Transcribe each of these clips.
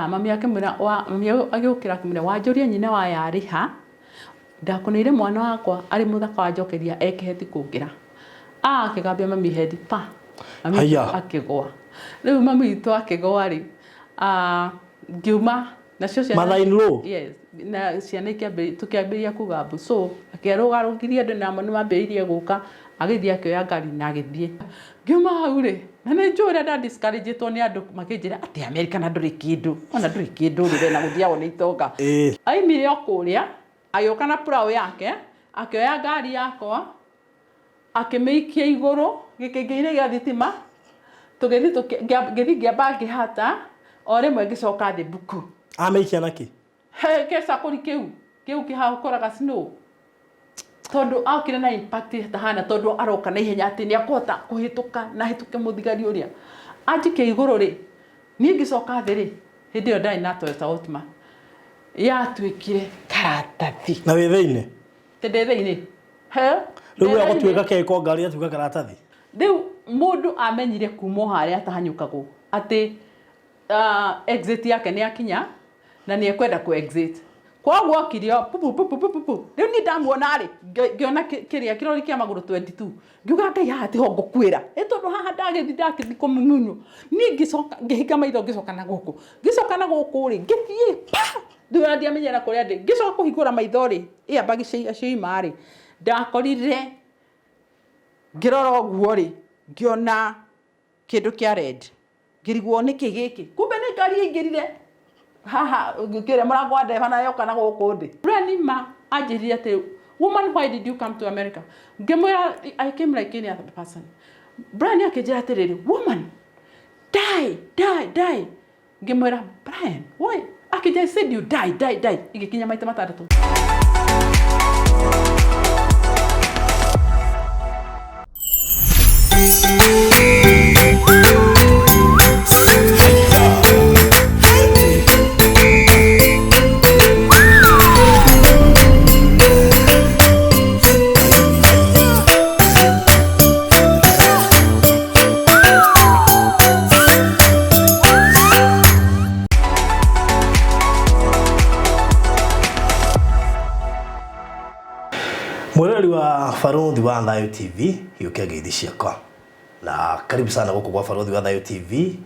mami agĩũkĩra akĩmwĩra wanjũria nyina wa yarĩha ndakoneire mwana wakwa arĩ mũthaka wa njokeria ekĩheti kũngĩra akĩgambia mami hendi pa mami akĩgwa rĩu mami witũ akĩgwa rĩ ngiuma nacio ciana yes na ciana tukĩambĩrĩria kuga mbu so akĩrũgarũgirie andũ namo nĩmambĩrĩirie gũka agĩthiĩ akĩoya ngari na agĩthiĩ ngiuma hau rĩ na nĩ njũĩ ũrĩa nda discourageĩtwo nĩ andũ makĩnjĩra atĩ Amerika na ndũrĩ kĩndũ ona ndũrĩ kĩndũ rĩrĩ na gũthiagwo nĩ itonga aimire o kũrĩa agĩũka na plow yake akĩoya ngari yakwa akĩmĩikia igũrũ gĩkĩngĩ-inĩ gĩa thitima tũgĩthiĩ ngĩamba ngĩhata o rĩmwe ngĩcoka thĩ mbuku amĩikia nakĩ kĩcakũri kĩu kĩhakoraga snow tondu aukire na impact tahana tondu aroka na ihenya ati ni akota kuhituka na hituke muthigari uria anjike iguru ri ni ngicoka thi ri hindi yo ndai na Toyota Altima ya twikire karatathi na withiine tendethiine he riu ya gutwika keko ngari ya twika karatathi riu mundu amenyire kumo haria atahanyukago ati exit yake ni akinya na ni ekwenda ku exit kwa kirio pupu riu ni ndamuona ri ngiona kiria kirori kia maguru 22 ngiuga ngai hati hongo kwira tondu haha ndagithi kumumunyo ni ngicoka ngihinga maitho ngicoka na guku ri ngithie ndio ndiamenyera kuria ndi ngicoka kuhingura maitho ri amba gicioima ri ndakorire ngirora guo ri ngiona kindu kia red ngirigwo ni kigiki kumbe ni ngari ingirire haha ngire murango wa ndeva na yoka na guku ndi Renima ajirire ati woman why did you come to America ngemwira I came like any other person Brian akijira atiriri woman die ngemwira Brian why akijira said you die igikinya maita matatu Mweleli wa Farodhi wa Thayo TV yukia geithi ciakwa na karibu sana guku kwa Farodhi wa Thayo TV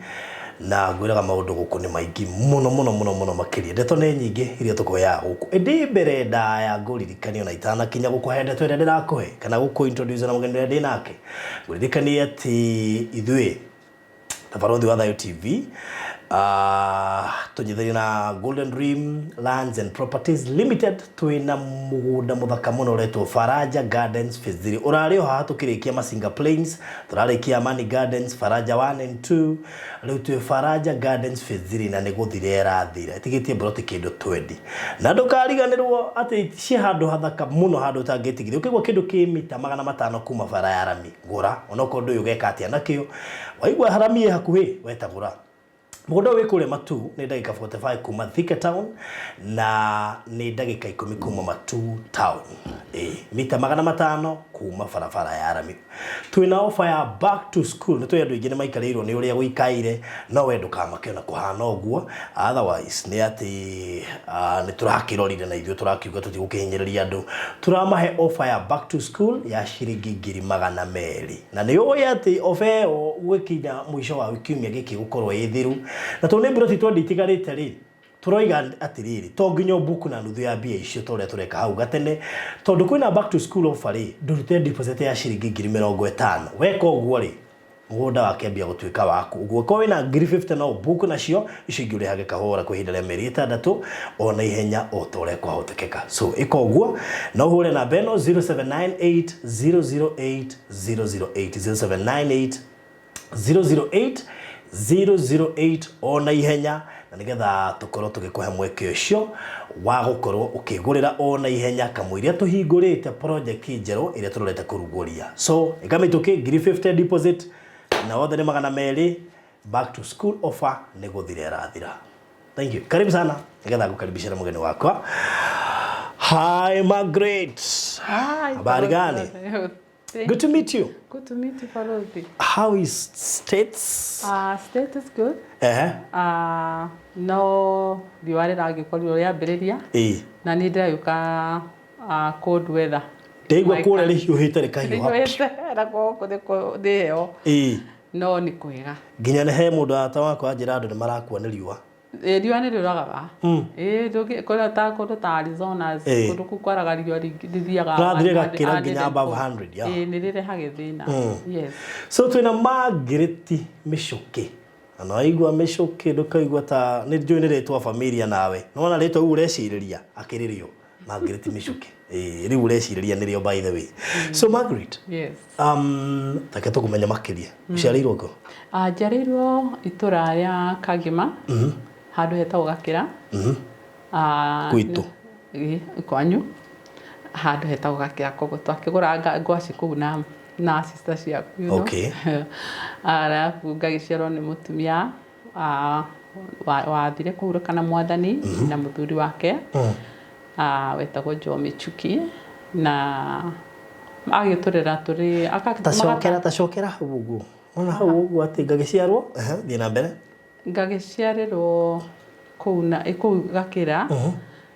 na gwiraga maundu guku ni maingi muno makiria ndeto ni nyingi iria tukoya guku indi mbere ndaya nguririkanio na itana kinya guku hende twende ndirakuhe kana guku introduce na mugeni ndi nake nguririkanio ati ithui Farodhi wa Thayo TV tunyithiri na Golden Dream Lands and Properties Limited twina mugunda muthaka muno retwo Faraja Gardens Phase 3 urari o haha tukirikia Masinga Plains turarikia Mani Gardens Faraja 1 and 2 riu twi Faraja Gardens Phase 3 na niguthire rathira itigitie broti kindu 20 na ndukariganirwo ati ci handu hathaka muno handu tangitigithio ukigwa kindu ki mita 500 kuma bara ya rami gura onoko ndu yugeka atia nakio waigwa haramie hakuhi wetagura Mugunda wi kule Matu ni ndagika 45 kuma Thika Town na ni ndagika 10 kuma Matu Town. Mita 500 kuma barabara ya Rami. Twina offer ya back to school. Nitwe andu ingine maikarirwo ni uria guikaire no we ndukamakena kuhana uguo. Otherwise ni ati ni turakirorire na ithuĩ turakiuga tutigukihinyereria andu. Turamahe offer ya back to school ya shiringi 200 na ni uĩ ati offer ĩyo gwikinya mwisho wa kiumia giki gukorwo ithiru na to nä mbroti twendi itigarite ri turoiga atiriri to nginya buku na nuthu ya bia icio tore tureka hau gatene tondu kwina back to school offer ri ndurute deposit ya shiringi 50,000 weka uguo ri mugunda wakiambia gutuika waku uguo ko wina 50 no buku nacio icio ingĩ urihage kahora kwa ihinda rĩa mĩeri 6 ona ihenya o tore kwa hotekeka so iko uguo na uhure na beno 0798 008 008 ona ihenya na nigetha tukorwo tugikuhe mweke ucio wa gukorwo ukigurira ona ihenya kamwiria tuhingurite project njeru iria turorete kuruguria so ikamituki 50 deposit na othe ni 200 back to school offer ni guthire rathira thank you karibu sana nigetha gukaribisha mugeni wakwa hi Margaret hi habari gani Good to meet you. Good to meet you, Parodi. How is States? State is good. No, riũa rĩragĩkorirwo rĩambĩrĩria. Na nĩ ndĩragĩũka cold weather. Ndaigua kũrĩa rĩhiũhĩte rĩkahiũha. Rĩhiũhĩte na gũkũ thĩ ĩyo. No nĩ kwega. Nginya nĩ he mũndũ wata wakwa njĩra andũ nĩ marakua nĩ riũa. Riũa nĩ rĩũragaga. Ndũngĩkora ta kũndũ ta Arizona, kũndũ kũu kwaraga riũa rĩthiaga. Rĩgakĩra nginya above 100. Nĩ rĩrehaga thĩna. Yes. So twĩna Margaret Michuki. Na no aigua Michuki ndũkaigua ta nĩ njũĩ nĩ rĩtwa familia nawe. No ona rĩtwa u ũrecirĩria akĩrĩrio Margaret Michuki. Rĩu ũrecirĩria nĩrĩo by the way. So Margaret. Yes. Take tũkũmenya makĩria. Ũciarĩirwo kũ? Njiarĩirwo itũra rĩa Kagima. Handũ hetagwo Gakĩra. Gwitũ. Kwanyu. Handũ hetagwo Gakĩra, koguo twakĩgũra ngwacĩ kũu na sister ciaku, you know. Okay. Arabu ngagĩciarwo nĩ mũtumia wathire kũhurũka na Mwathani na mũthuri wake. Wetagwo Michuki'S na agĩtũrera tũrĩ tacokera hau ũguo. Ona hau ũguo atĩ ngagĩciarwo thiĩ na mbere. Ngagĩciarĩrwo kũu Gakĩra.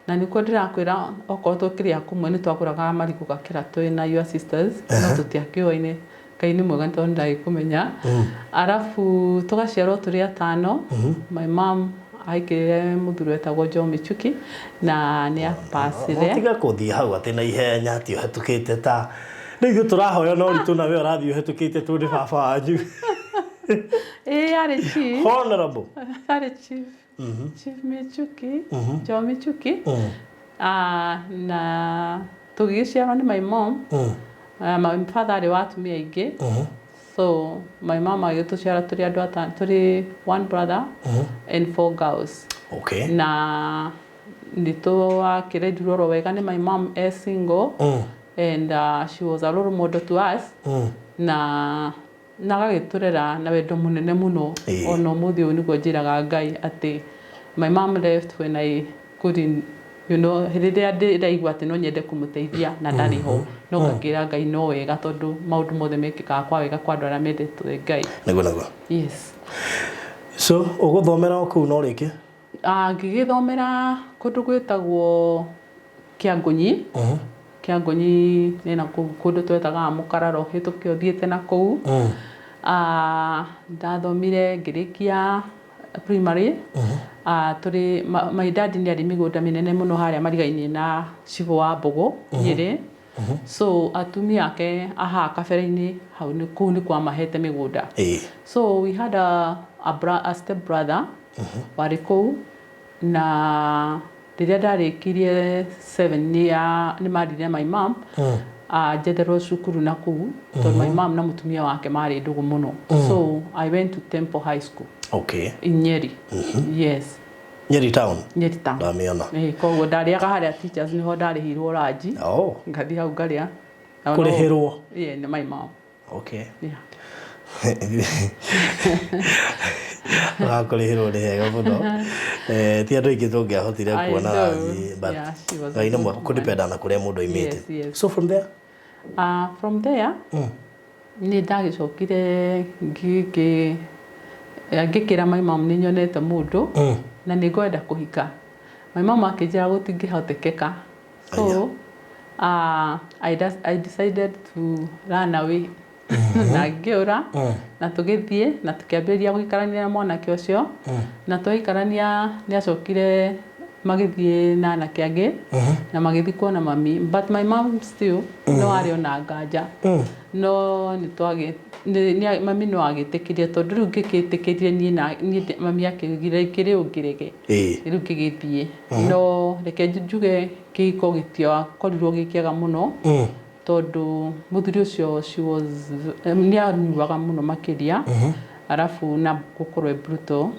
Na nĩkuo ndĩrakwĩra okorwo tũkĩrĩa kũmwe nĩ twagũraga marigũ Gakĩra twĩ na your sisters. No tũtiakĩoĩ-inĩ. Ngai nĩ mwega tondũ ndagĩkũmenya. Arabu tũgaciarwo tũrĩ atano. My mom aikĩrĩre mũthuri wetagwo Michuki'S na nĩ apacire. Tiga gũthiĩ hau atĩ na ihenya atĩ ũhetũkĩte ta rĩu ithuĩ tũrahoya no ũritũ nawe ũrathiĩ ũhetũkĩte tũrĩ baba wanyu. Arĩ chief. Honorable. Arĩ chief. Chief Michuki'S. Michuki'S. Na tũgĩciarwo nĩ my mom. My father arĩ wa atumia aingĩ. So my mom agĩtũciara tũrĩ andũ atano, tũrĩ one brother and 4 girls. Okay. Na nĩtwakĩrerwo wega nĩ my mom is single. And she was a role model to us. Na agagĩtũrera na wendo mũnene mũno. Ona ũmũthĩ ũyũ nĩguo njĩraga Ngai atĩ my mom left when I couldn't, you know, rĩrĩa ndĩraigua atĩ no nyende kũmũteithia na ndarĩ ho. No ngakĩra Ngai no wega tondũ maũndũ mothe mekĩkaga kwa wega kwa andũ arĩa mendete Ngai. Nĩguo. Yes. So ũgũthomera o kũu no rĩkĩ? Ngĩgĩthomera kũndũ gwĩtagwo Kĩangũnyi. Kĩangũnyi nĩ na kũndũ twetaga Mũkararo hĩtũkĩ ũthiĩte na kũu. Ndathomire ngĩrĩkia primary. Tũrĩ my dad nĩ arĩ mĩgũnda mĩnene mũno harĩa mariga-inĩ na Cibũ wa Mbũgũ Nyĩrĩ. So atumia ake kabere-inĩ hau kũu nĩ kwamahete mĩgũnda. So we had a step brother warĩ kũu na rĩrĩa ndarĩkirie 7 nĩ marire my mom njetherwo cukuru na kũu tondũ my mom na mũtumia wake marĩ ndũgũ mũno. So I went to Temple High School. Okay. In Nyeri. Yes. Nyeri town. Nyeri town. Ndamĩona. Koguo ndarĩaga harĩa teachers nĩho ndarĩhirwo ranji. Ngathiĩ hau ngarĩa. Kũrĩhĩrwo? Yeah, nĩ my mom. Okay. Yeah. Kũrĩhĩrwo nĩ hega mũno. Ti andũ aingĩ tũngĩahotire kuona ranji, but Ngai nĩ mwega kũdependa na kũrĩa mũndũ aimĩte. So from there? From there, nĩ ndagĩcokire ngĩkĩra my mom nĩ nyonete mũndũ na nĩ ngwenda kũhika. My mom akĩnjĩra gũtingĩhotekeka. So I decided to run away. Na ngĩũra na tũgĩthiĩ na tũkĩambĩrĩria gũikarania na mwanake ũcio. Na twaikarania nĩ acokire magĩthiĩ na anake angĩ na magĩthiĩ kuona mami. But my mom still no arĩ ona nganja. No mami no agĩtĩkĩria tondũ rĩu ngĩkĩtĩkĩrire niĩ mami akĩgire kĩrĩ ũngĩrege. Rĩu kĩgĩthiĩ. No reke njuge kĩhiko gĩtiakorirwo gĩkĩega mũno. Tondũ mũthuri ũcio nĩ anyuaga mũno makĩria. Arabu na gũkorwo brutal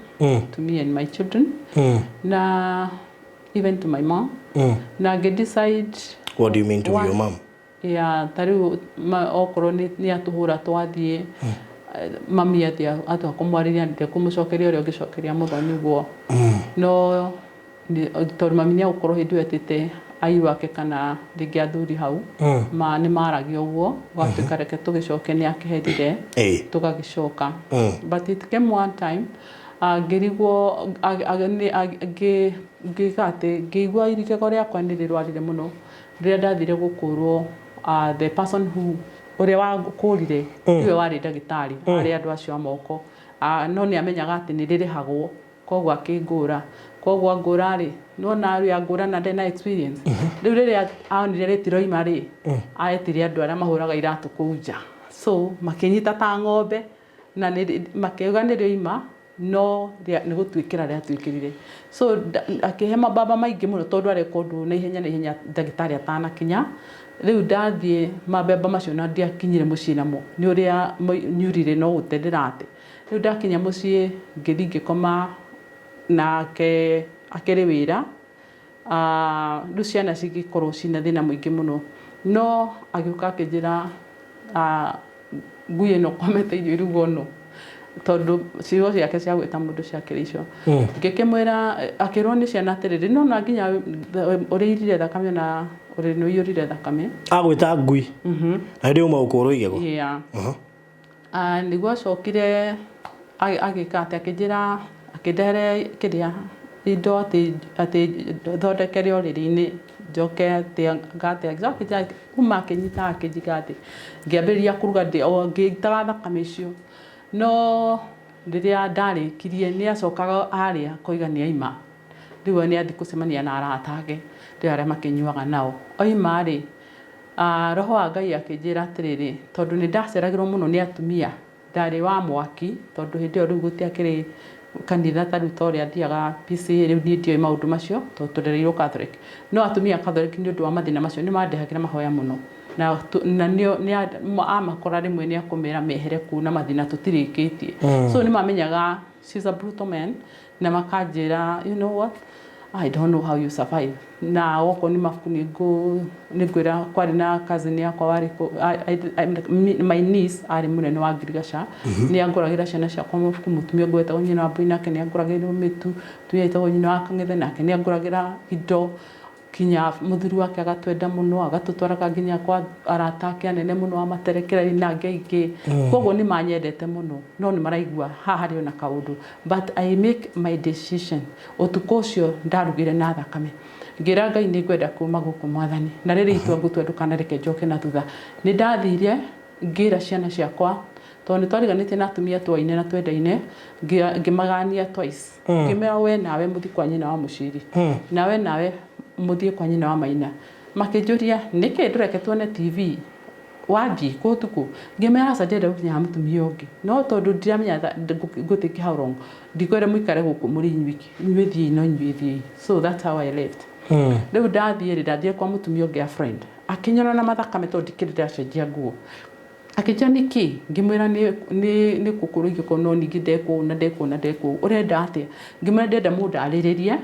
to me and my children. Na even to my mom. Na decide. What do you mean to your mom? Yeah, tariu okorwo nĩ atũhũra twathiĩ mami atwa kũmwarĩria ndekũmũcokeria ũrĩa ũngĩcokeria mũthoni guo. No tondũ mami nĩ agũkorwo hĩndĩ ĩyo etĩte ai wake kana rĩngĩ athuri hau nĩ maragio ũguo gwatuĩka reke tũgĩcoke nĩ akĩherire tũgagĩcoka but it came one time ngĩrigwo ngĩigua irigego rĩakwa nĩ rĩrwarire mũno rĩrĩa ndathire gũkũrwo the person who ũrĩa wakũrire niwe warĩ ndagĩtarĩ arĩ andũ acio a moko no nĩ amenyaga atĩ nĩ rĩrĩhagwo koguo akĩngũra koguo angũra-rĩ nona rĩ angũra na ndena experience rĩu rĩrĩa aonire rĩtiroima rĩ aetire andũ arĩa mahũraga iratũ kũu nja so makĩnyita ta ng'ombe na makĩuga nĩ rĩoima no nĩ gũtuĩkĩra rĩatuĩkĩrire so akĩhe mababa maingĩ mũno tondũ areka ũndũ na ihenya ndagĩtarĩ atanakinya rĩu ndathiĩ mababa macio na ndiakinyire mũciĩ namo nĩ ũrĩa Muturire no gũte ndĩrate rĩu ndakinya mũciĩ ngĩthiĩ ngĩkoma nake akĩrĩ wĩra rĩu ciana cigĩkorwo cina thĩna mũingĩ mũno no agĩũka akĩnjĩra ngui ĩno komete irio irugo no tondũ ciugo ciake cia gwĩta mũndũ ciakĩrĩ icio ngĩkĩmwĩra akĩrwo nĩ ciana atĩrĩrĩ no na nginya ũrĩirire thakame na ũrĩnũiyũrire thakame agwĩta ngui na hĩndĩ uma ũkũrwo igego nĩguo acokire agĩka atĩ akĩnjĩra akĩndehere kĩrĩa indo atĩ thondekere ũrĩrĩ-inĩ njoke atĩ ngate kuma akĩnyita akĩnjiga atĩ ngĩambĩrĩria kũruga ngĩitaga thakame icio no rĩrĩa ndarĩkirie nĩ acokaga harĩa koiga nĩ aima rĩu nĩ athiĩ gũcemania na arata ake rĩu arĩa makĩnyuaga nao oima-rĩ roho wa Ngai akĩnjĩra atĩrĩrĩ tondũ nĩ ndaceragĩrwo mũno nĩ atumia ndarĩ wa mwaki tondũ hĩndĩ ĩyo rĩu gũtiakĩrĩ kanitha ta rĩu ta ũrĩa thiaga PCA rĩu niĩ ndioĩ maũndũ macio tondũ tũrereirwo Catholic no atumia Catholic nĩ ũndũ wa mathĩna macio nĩ mandehagĩra mahoya mũno na amakora rĩmwe nĩ akũmera mehere kũu na mathĩna tũtirĩkĩtie so nĩ mamenyaga she's a brutal man na makanjĩra you know what I don't know how you survive na woko nĩ mabuku nĩ ngwĩra kwarĩ na cousin yakwa warĩ my niece arĩ mũnene wa ngirigaca nĩ angũragĩra ciana ciakwa mabuku mũtumia ũngĩ wetagwo nyina wa mbũi nake nĩ angũragĩra mĩtu mũtumia wetagwo nyina wa kang'ethe nake nĩ angũragĩra indo kinya mũthuri wake agatwenda mũno agatũtwaraga nginya kwa arata ake anene mũno wa materekereri na angĩ koguo nĩ manyendete mũno no nĩ maraigua haha harĩ ona kaũndũ but I make my decision ũtukũ ũcio ndarugire na thakame ngĩra Ngai nĩ ngwenda kuma gũkũ Mwathani na rĩrĩ itua ngũtua ndũkanareke njoke na thutha nĩ ndathire ngĩra ciana ciakwa tondũ nĩ twariganĩtie na atumia twaine na twendaine ngĩmagania twice ngĩmera we nawe mũthi kwa nyina wa mũciri nawe mũthie kwa nyina wa maina makĩnjũria nĩkĩ ndũreke tuone TV wathiĩ kũtukũ ngĩmera aca ndĩrenda gũkinya mũtumia ũngĩ no tondũ ndiramenya ngũtĩki how long ndikwenda mũikare gũkũ mũrĩ inyuiki inyuĩ thiĩ no inyuĩ thiĩ so that's how I left rĩu ndathiĩ kwa mũtumia ũngĩ a friend akĩnyona na mathakame tondũ ndikĩrĩ ndacenjia nguo akĩnjĩra nĩkĩ ngĩmwĩra nĩ kũkũrũ igĩkorwo no ningĩ ndekwo ũrenda atĩa ngĩmwĩra ndĩrenda mũndũ arĩrĩrie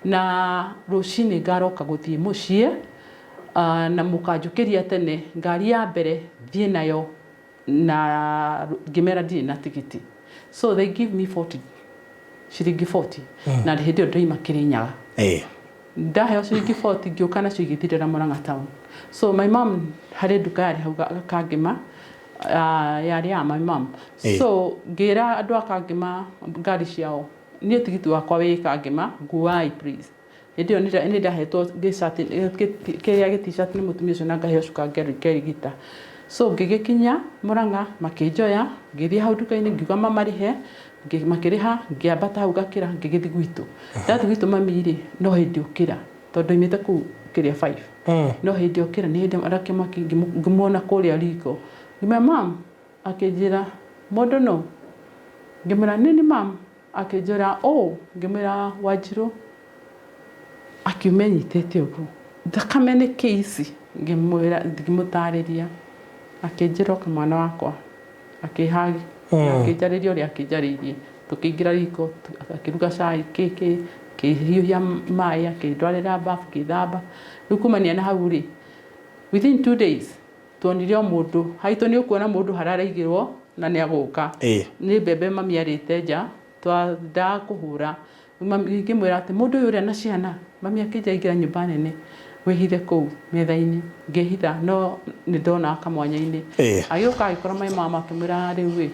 na rũcinĩ ngaroka gũthiĩ mũciĩ na mũkanjũkĩria tene ngari ya mbere thiĩ nayo na ngĩmera ndirĩ na tigiti so they give me 40 ciringi 40 na hĩndĩ ĩyo ndoima Kĩrĩnyaga ndaheo ciringi 40 ngĩũka nacio igĩthirĩra Mũrang'a town so my mom harĩ nduka yarĩ hau Kangĩma yarĩ ya my mom so ngĩra andũ a Kangĩma ngari ciao niĩ tigiti wakwa wĩ Kangĩma nguai please hĩndĩ ĩyo nĩ ndahetwo kĩrĩa gĩ-t-shirt nĩ mũtumia ũcio na ngaheo cuka ngerigita so ngĩgĩkinya Mũrang'a makĩnjoya ngĩthiĩ hau nduka-inĩ ngiuga mamarĩhe makĩrĩha ngĩambata hau gakĩra ngĩgĩthiĩ gwitũ ndathiĩ gwitũ mami-rĩ no hĩndĩ ũkĩra tondũ oimĩte kũu kĩrĩa 5 no hĩndĩ ũkĩra nĩ hĩndĩ arakĩmaki ngĩmuona kũrĩa riko ngĩmwĩra mam akĩnjĩra mũndũ no ngĩmwĩra nini mam akĩnjĩra ngĩmwĩra Wanjirũ akiume nyitĩte ũguo thakame nĩ kĩici ngĩmũtarĩria akĩnjĩra oka mwana wakwa akĩhagi akĩnjarĩria ũrĩa akĩnjarĩirie tũkĩingĩra riko akĩruga cai kĩkĩ akĩhiũhia maĩ akĩndwarĩra bafu ngĩthamba rĩu kumania na hau-rĩ within 2 days tuonire o mũndũ haitũ nĩ ũkuona mũndũ hararaigĩrwo na nĩ agũka nĩ mbembe mami arĩte nja twendaga kũhũra ngĩmwĩra atĩ mũndũ ũyũ ũrĩa na ciana mami akĩnjaingĩra nyũmba nene wĩhithe kũu metha-inĩ ngĩhitha no nĩ ndona kamwanya-inĩ agĩũka agĩkora mai mama akĩmwĩra rĩu ĩ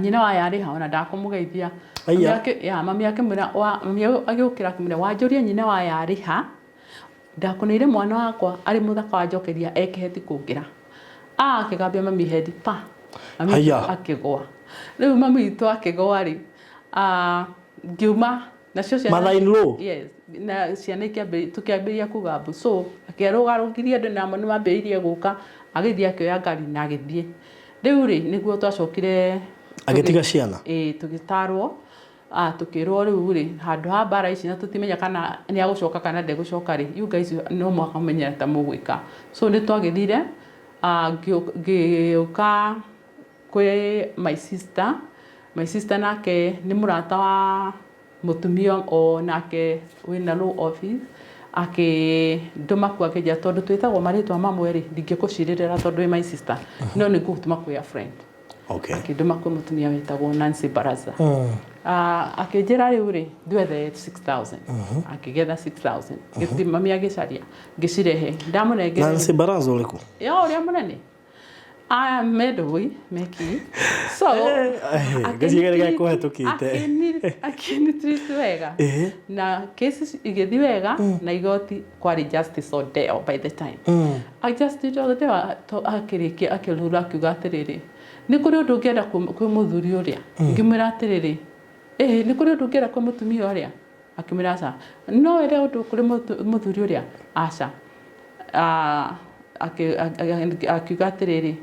nyina wa yarĩ ha ona ndakũmũgeithia mami akĩmwĩra agĩũkĩra akĩmwĩra wanjũria nyina wa yarĩ ha ndakũneire mwana wakwa arĩ mũthaka wanjokeria ekĩheti kũngĩra akĩgambia mami hendi pa mami akĩgwa rĩu mami witũ akĩgwa rĩ ngiuma nacio ciana yes na ciana tukĩambĩrĩria kuga mbu so akĩrũgarũgirie andũ namo nĩ mambĩrĩirie gũka agĩthiĩ akĩoya ngari na agĩthiĩ rĩu rĩ nĩguo twacokire agĩtiga ciana tũgĩtarwo tukĩrwo rĩu rĩ handũ ha mbara ici na tũtimenya kana nĩ agũcoka kana ndegũcoka rĩ you guys no mwaka mũmenyera ta mũgwĩka so nĩ twagĩthire ngĩũka kwĩ my sister nake nĩ mũrata wa mũtumia o nake wĩna low office akĩndũma kuo akĩnjĩra tondũ twĩtagwo marĩtwa mamwe rĩ ndingĩkũcirĩrĩra tondũ wĩ my sister no nĩ ngũgũtũma kwĩ a friend akĩndũma kwĩ mũtumia wĩtagwo Nancy Baraza akĩnjĩra rĩu rĩ ndwethe 6,000 akĩgetha 6,000 mami agĩcaria ngĩcirehe ndamũnengera Nancy Baraza ũrĩkũ ũrĩa mũnene medoi meki so gĩcigerega kũhetũkĩte akĩnitreat wega na cases igĩthi wega na igoti kwarĩ Justice Odeo by the time Justice Odeo akĩrĩkia akĩrura akiuga atĩrĩrĩ nĩ kũrĩ ũndũ ũngĩenda kwĩ mũthuri ũrĩa ngĩmwĩra atĩrĩrĩ nĩ kũrĩ ũndũ ũngĩenda kwĩ mũtumia ũrĩa akĩmwĩra aca no were ũndũ kũrĩ mũthuri ũrĩa aca akiuga atĩrĩrĩ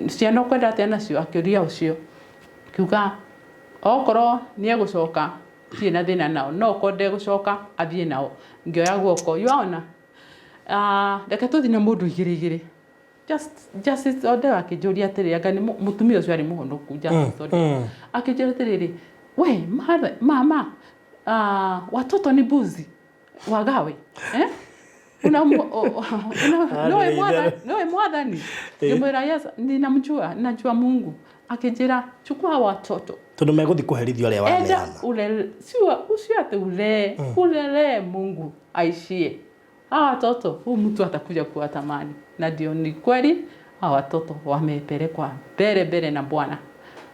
ciana ũkwenda atĩa nacio akĩũria ũcio akiuga okorwo nĩ egũcoka thiĩ na thĩna nao no okorwo ndegũcoka athiĩ nao ngĩoya guoko yona reke tũthiĩ na mũndũ igĩrĩ Justice Odeo akĩnjũria atĩrĩrĩ anga nĩ mũtumia ũcio arĩ mũhonoku Justice Odeo akĩnjũria atĩrĩrĩ we mama watoto ni buzi wagawe no mwathani ngĩmwĩra yes ninamjua Mungu akĩnjĩra chukua watoto tondũ megũthiĩ kũherithio arĩa waneana ucio ati ulele Mungu aishie hawa watoto huu mtu atakuja kuwatamani na ndio ni kweli hawa watoto wamepelekwa mbele na Bwana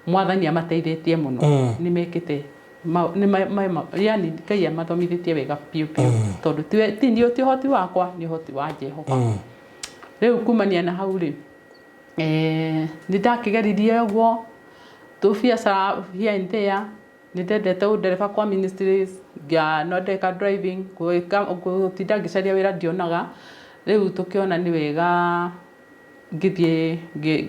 mwathani amateithĩtie mũno nimekĩte yani Ngai amathomithĩtie wega piu tondũ ti nĩ ũhoti wakwa nĩ ũhoti wa Jehova rĩu kumania na hau rĩ nĩ ndakĩgeririe ũguo tũbiacara here and there nĩ ndendete ũndereba kwa ministries nondeka driving gũtinda ngĩcaria wĩra ndionaga rĩu tũkĩona nĩ wega ngĩthiĩ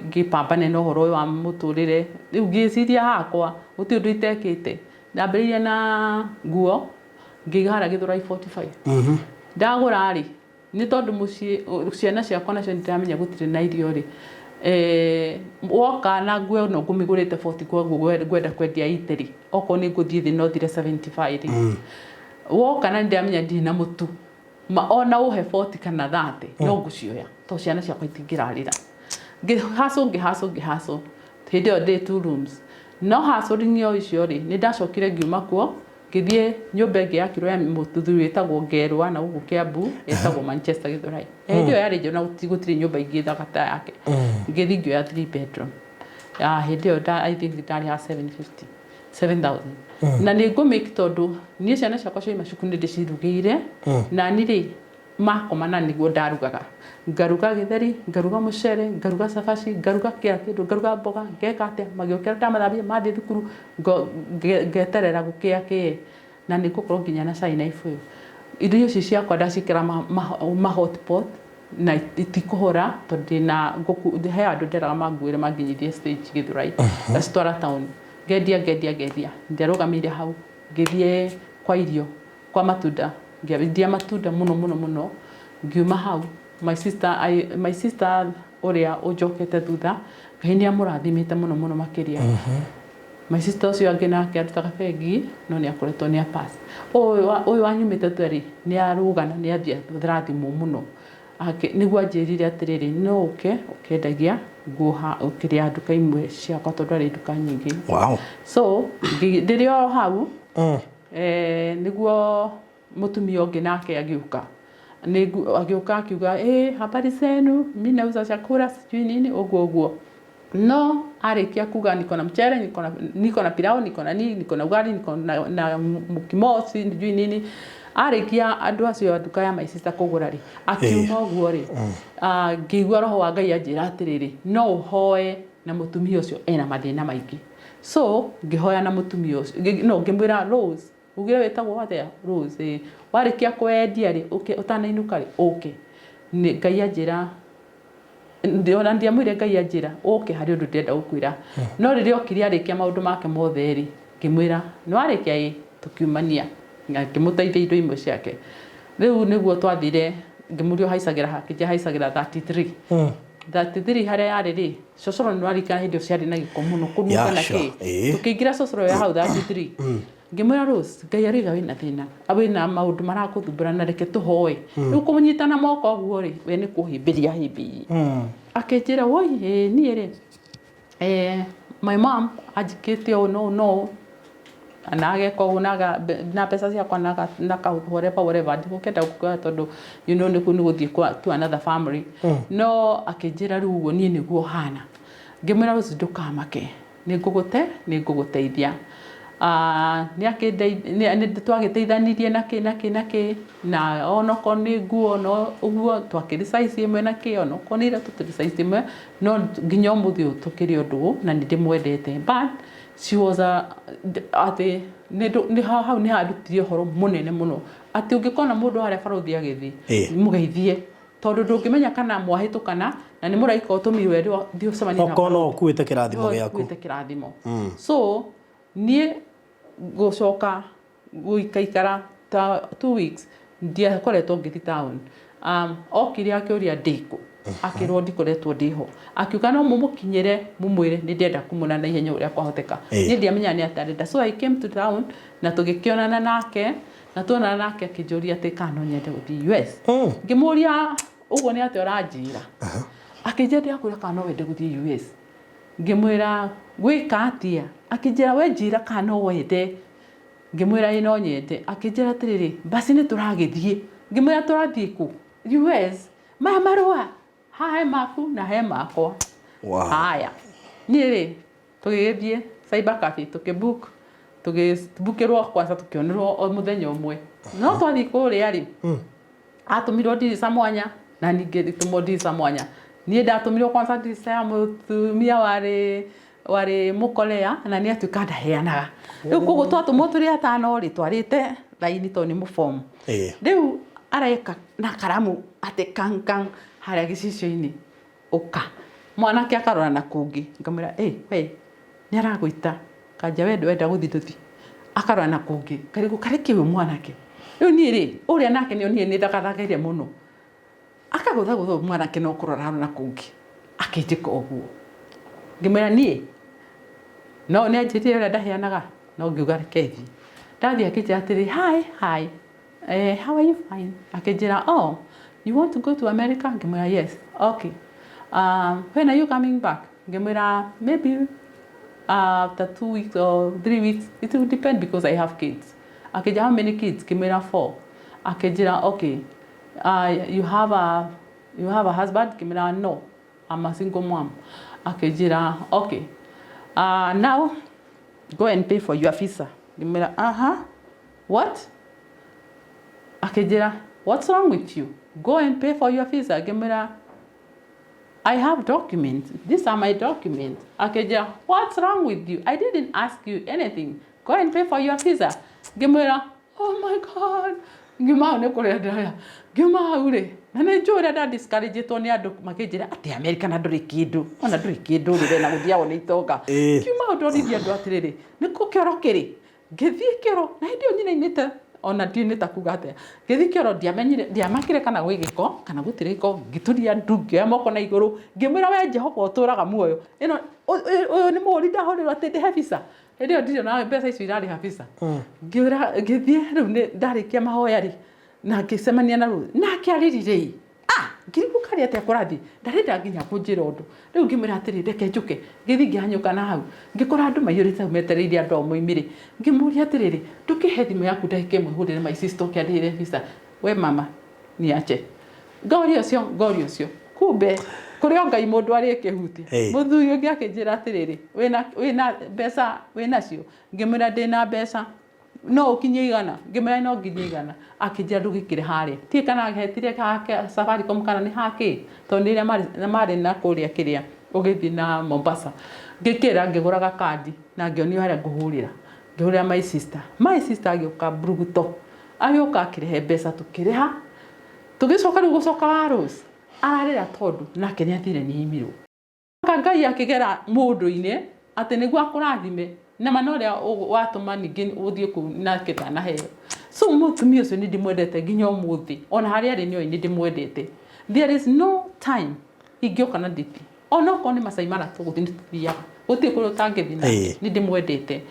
ngĩpambane na ũhoro wa mũtũrĩre rĩu ngĩciria hakwa gũtirĩ ũndũ itekĩte ndambĩrĩirie na nguo ngĩgara Gĩthũrai 45 ndagũra rĩ nĩ tondũ mũciĩ ciana ciakwa nacio nĩndĩramenya gũtirĩ na irio rĩ woka na nguo no ngũmĩgũrĩte 40 kwa ngwenda kwendia iteri okorwo nĩ ngũthiĩ thĩ no thire 75 rĩ woka na nĩndĩramenya ndirĩ na mũtu ona ũhe 40 kana 30 no ngũcioya tondũ ciana ciakwa itingĩrarĩra ngĩhacũ hĩndĩ ĩyo ndĩ 2 rooms no hacũringi icio rĩ nĩ ndacokire ngiuma kuo ngĩthiĩ nyũmba ĩngĩ yakirwo ya mũthuri wĩtagwo Ngerwa na gũkũ Kiambu ĩtagwo Manchester Gĩthũrai hĩndĩ ĩyo yarĩ njona gũtirĩ nyũmba ingĩ thaka ta yake ngĩthiĩ ngĩoya 3 bedroom hĩndĩ ĩyo I think ndarĩ ha 7,000 na nĩ ngũmake tondũ niĩ ciana ciakwa cioima cukuru nĩ ndĩcirugĩire na nĩ rĩ makomana nĩguo ndarugaga ngaruga gĩtheri ngaruga mũcere ngaruga cabaci ngaruga kĩra kĩndũ ngaruga mboga ngeka atĩa magĩokera ndamathambia mathiĩ thukuru ngeterera gũkĩa kĩe na nĩ ngũkorwo nginya na cai na ibũyũ irio ici ciakwa ndacikĩra ma hotpot na itikũhũra tondũ ndĩna he andũ nderaga manguĩre manginyithie stage Gĩthũrai ngacitwara town ngendia nderũgamĩire hau ngĩthiĩ kwa irio kwa matunda ngĩendia matunda mũno ngiuma hau my sister ũrĩa ũnjokete thutha Ngai nĩ amũrathimĩte mũno makĩria my sister ũcio angĩ nake arutaga bengi no nĩ akoretwo nĩ pass ũyũ wanyumĩte twerĩ nĩ arũgana nĩ ambia thrathimwo mũno nĩguo anjĩrire atĩrĩrĩ no ũkendagia nguo ũkĩrĩa nduka imwe ciakwa tondũ arĩ nduka nyingĩ so ndĩrĩ o hau nĩguo mutumia ungi nake agiuka agiuka akiuga habari zenu mimi nauza chakula sijui nini uguo no arikia kuga niko na mchere niko na pilau niko na ugali niko na mukimosi sijui nini arikia andu acio nduka ya my sister kugura ri akiuma uguo ri ngigua roho wa Ngai anjira atiriri no uhoe na mutumia ucio ena mathina maingi so ngihoya na mutumia ucio no ngimwira Rose ugire wetagwo atia Rose warikia kwendia ri utanainuka ri ni Ngai anjira ndiona ndiamwire Ngai anjira hari undu ndenda gukwira no riria okiri arikia maundu make mothe ri ngimwira no arikia tukiumania ngimutaithia indo imwe ciake riu niguo twathire ngimurio haisagira 33 haria yari ri cocoro no arika hindio ciari na giko muno kunuka na ki tukiingira cocoro ya hau 33 ngimwira Rose Ngai ariga wina thina awina maundu marakuthumbura na reke tuhoe riu kumunyitana moko guo ri we ni kuhimbiria akenjira woi ni ri my mom ajikite no anageka unaga na pesa ciakwa na whatever ndikukenda gukua tondu you know niku niguthie to another family no akenjira riu uguo nie niguo hana ngimwira Rose ndukamake niguguteithia ni twagiteithanirie naki na onoko ni nguo no uguo twakiri size imwe naki onoko ni tutiri size imwe no nginya muthio tukiri undu na ndimwendete but she was ati ni hau ni arutirie horo munene muno ati ungikona mundu haria baruthi agithi mugeithie tondu ndungimenya kana mwahitukana na ni muraika utumirwe ndio cemania na okono okuite kirathimo giaku okuite kirathimo so nie gucoka guikaikara ta 2 weeks ndia koretwo ngithi town okiri akiuria ndiku akirwo ndikoretwo ndiho akiuga no mumukinyire mumwire ni ndenda kumuna na ihenya uria kwahoteka ni ndiamenya ni atarenda so I came to town na tugikionana nake na tuonana nake akijuria ati kana nyende guthi US ngimuria uguo ni ati oranjira akijenda akura kana wende guthi US ngimwira gwika atia akijira we njira kana wende ngimwira ino nyende akijira atiriri basi ni turagithie ngimwira turathie ku US maya marua hae maku na he makwa haya nire tugithie cyber cafe tukibukirwo kwanza tukionirwo o muthenya umwe no twathi kuria ri atumirwo ndirica mwanya na ninge thitumwo ndirica mwanya nie ndatumirwo kwanza ndirica ya mutumia wari mukolea na ni atuika ndaheanaga riu koguo twatumwo turi atano ri twarite laini to ni muform riu araika na karamu ati kankan haria gicicio-ini uka mwanake akarora na kungi ngamwira we ni aragwita kanja wenda guthi tuthi akarora na kungi karigu kareke we mwanake riu ni ri uria nake ni thakathakaire muno akagutha mwanake no kurora na kungi akijika uguo ngimwira ni no ni ajitire uria ndaheanaga no ngiuga rekethi ndathi akijira atiri hi how are you fine akijira you want to go to America ngimwira yes okay when are you coming back ngimwira maybe after 2 weeks or 3 weeks it will depend because I have kids akijira how many kids ngimwira 4 akijira okay you have a husband ngimwira no I'm a single mom akijira okay now go and pay for your visa ngimwira what akijira what's wrong with you go and pay for your visa ngimwira I have documents these are my documents akijira what's wrong with you I didn't ask you anything go and pay for your visa ngimwira oh my god ngima ne kurenda ngima ure na ne njura da discourage to ni andu makijira ati America na nduri kindu ona nduri kindu ri na guthia ona itoga ngima ndorithia andu atiriri ni kukioro kiri ngithie kioro na ndio nyina inite ona ndinita kuga atia ngithi kioro ndiamakire kana gwi giko kana gutire giko ngituria ndungi ya moko na iguru ngimwira we Jehova uturaga muoyo ino uyu ni muri ndahorerwo ati ndi visa ndio ndio na mbeca icio irari visa ngithie riu ndarikia mahoya ri na ngicemania na ru na kiaririre ngiriku kari atia kurathi ndarenda nginya kunjira undu riu ngimira atiri reke njuke ngithi ngihanyuka na hau ngikora andu maiyurite metereirie andu moimire ngimuria atiriri ndukihe thimu yaku ndahike mwihurire my sister kiandire visa we mama niache ngori ucio kumbe kurio ngai mundu ari kihuti muthuri ungi akinjira atiriri wina mbeca winacio ngimira ndina mbeca no ukinye igana ngimera no nginye igana akijia ndugikire haria ti kana agetire hake Safaricom kana ni hake to niria mari na kuria kiria ugithi na Mombasa ngikira ngiguraga kandi na ngionio haria nguhurira my sister agioka bruguto agioka akirehe mbeca tukiriha tugicoka riu gucoka waros ararira tondu nake ni athire ni imirwo ngai akigera mundu-ini ati niguo akurathime na manoria watuma ningi uthie ku na kitana heo so mutumia ucio ni ndimwendete nginya umuthi ona hari ari ni ni ndimwendete there is no time ingioka na nditi ona ko ni masai mara tuguthia gutie ku tangithina ni ndimwendete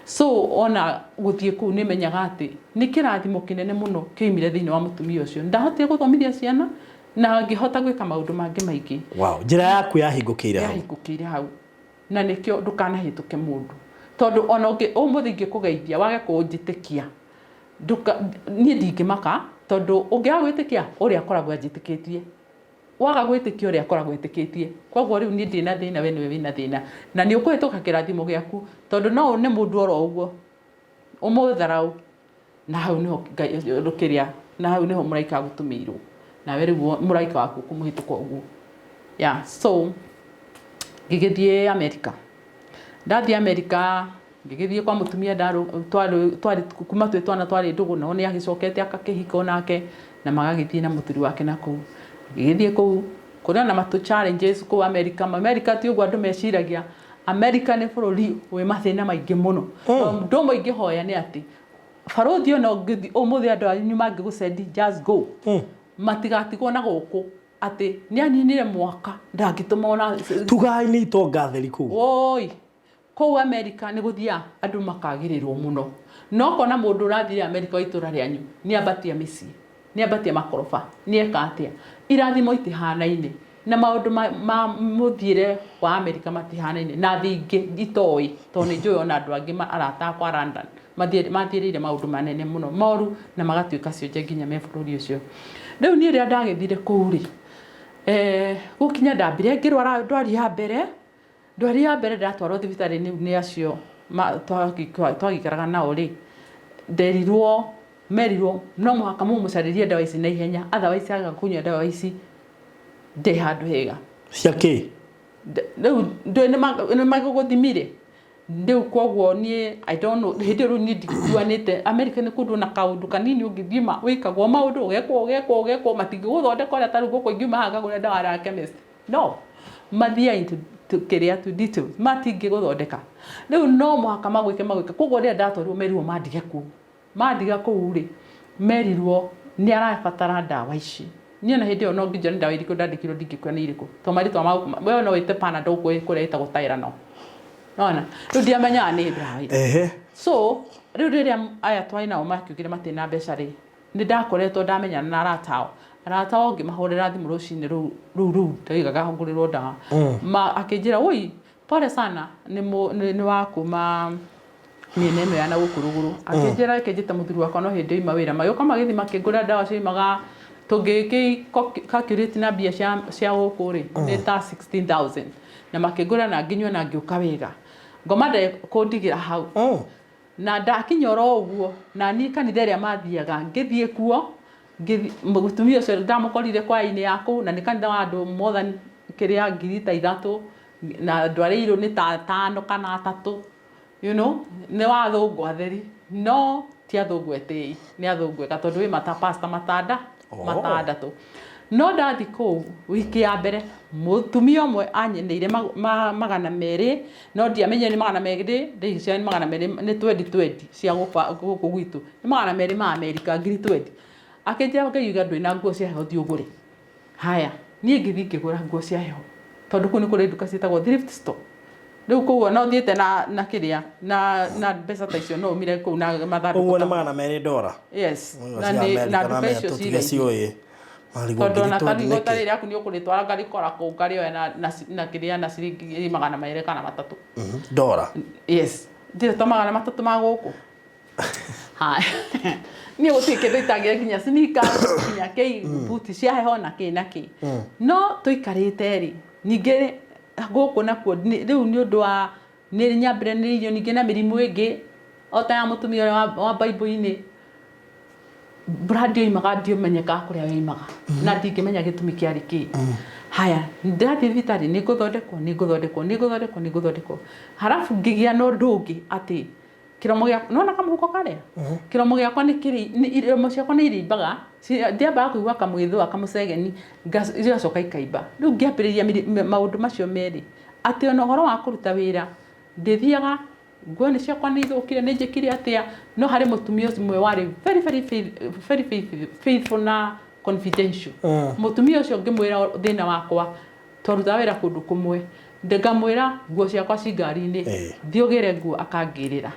so ona guthie ku ni menyaga ati ni kirathimo kinene muno kiimire thiini wa mutumia ucio ndahotire guthomithia ciana na ngihota gwika maundu mangi maingi njira yaku yahingukire hau na nikio ndukanahituke mundu tondu ona umuthi ngikugeithia wage kunjitikia nie ndingimaka tondu ungiaga gwitikia uria akoragwo anjitikitie waga gwitikia uria akoragwo etikitie koguo riu nie ndina thina we niwe wina thina na ni ukuhituka kirathimo giaku tondu no ne mundu oro uguo umutharau na hau niho rukiria na hau niho muraika gutumirwo na we riu muraika waku kumuhituka uguo so ngigithie America ndathie America ngigithie kwa mutumia twari kuma twana twari ndugu no ni agicokete akakihiko nake na magagithie na muthuri wake na kuu ngigithie kuu kuna na matu challenges ku America ti ugwa andu meciragia America ni bururi we mathina maingi muno ndo moingi hoya ni ati farothi ono ngithi umuthi andu anyu mangigucendi just go matigatigwo na guku ati ni aninire mwaka ndangituma ona tugai ni itongatheri ku oi kou America ni guthia andu makagirirwo muno no kona mundu urathire America itura rianyu ni abatia misi ni abatia makorofa ni ekatia irathimo itihanaine na maundu ma muthire wa America matihanaine na thingi itoi to ni njuyo na andu angi arata kwa London mathirire maundu manene muno moru na magatuika cionje nginya me bururi ucio riu ni ria ndagithire kou ri gukinya ndambire ngirwara ndwari ya mbere ndatwarwo thibitari ni acio twagikaraga nao ri merirwo no muhaka mumucaririe ndawa ici na ihenya otherwise aga kunywa ndawa ici ndi handu hega ciake riu ni maguguthimire riu koguo ni I don't know hindi ru ni ndikuanite America ni kundu na kaundu kanini ungithima wikagwo maundu ugekwo matingiguthondeka uria taru guko ingiuma haga gure ndawa ya chemist no mathia into kiria to details matingiguthondeka riu no muhaka magwike koguo ria ndatwarwo merirwo mandiga kuu ri merirwo ni arabatara ndawa ici nie na hindi no nginya ndawa iriku ndandikirwo ndingikwa ni iriku to maritwa ma we no wite panadol kureita gutaira no ona riu ndiamenya ni ndawa so riu riria aya twaina makiugire matina mbeca ri ni ndakoretwo ndamenya na aratao ngimahurira thimu rucini ru ndaigaga hungurirwo ndawa akinjira oi pole sana ni wakuma miene ino ya na gukuruguru akinjira akinjita muthuri wakwa no hindi ima wira mayoka magithi makingura ndawa cimaga tungiki calculate na bia cia gukuri ni ta 16,000 na makingura na nginywa na ngiuka wega ngomande kundigira hau na ndakinyoro uguo na ni kanitha ria mathiaga ngithie kuo mutumia ucio ndamukorire kwa ini yaku na ni kanitha wa andu more than kiria 3,000 na ndwareirwo ni ta 5 kana 3 you know ni wathungu atheri no ti athungu etei ni athungu eka tondu wi mata pastor matandatu no ndathi kou wiki ya mbere mutumia umwe anyeneire magana meri no ndiamenye ni magana meri ndicia ni magana meri ni 2020 cia guku gwitu ni magana meri ma America 2020 akinjira ngaiuga ndwina nguo cia heho thiugure haya nie ngithi ngigura nguo cia heho tondu ku ni kuri nduka cietagwo thrift store riu koguo no thiete na kiria na mbeca ta icio no umire kou na mathanduku uguo ni magana meri $. yes na nduka icio cigai tondu na tari gotari rĩaku nĩ ũkũrĩtwara ngarĩkora kũu ngarĩoya na kĩrĩa na ciringi 200 kana 300 ndora. Yes, ndĩrĩ to 300 ma gũkũ. Hai niĩ gũtirĩ kĩndũ itangĩre nginya sneakers nginya kĩi buti cia heho na kĩ na kĩ. No tũikarĩte rĩ ningĩ gũkũ nakuo rĩu nĩ ũndũ wa nĩ nyambĩre nĩ irio ningĩ na mĩrimũ ĩngĩ o ta ya mũtumia wa Bible-inĩ Brady oimaga ndiomenyeka kũrĩa yoimaga na ndingĩmenya gĩtũmi kĩarĩ kĩ. Haya ndathiĩ thibitarĩ nĩ ngũthondekwo halafu ngĩgĩa na ũndũ ũngĩ atĩ kĩromo gĩakwa nona kamũhuko karĩa kĩromo gĩakwa nĩ kĩrĩ iromo ciakwa nĩ irimbaga ndiambaga kũigua kamwĩthũa kamũcegeni igacoka ikaimba. Rĩu ngĩambĩrĩria maũndũ macio merĩ atĩ ona ũhoro wa kũruta wĩra ndĩthiaga nguo nĩ ciakwa nĩ ithũkire nĩ njĩkire atĩa no harĩ mũtumia ũmwe warĩ very faithful na confidential. Mũtumia ũcio ngĩmwĩra thĩna wakwa twaruta wĩra kũndũ kũmwe ngamwĩra nguo ciakwa ci ngari-inĩ thiĩ ũgĩre nguo akangĩrĩra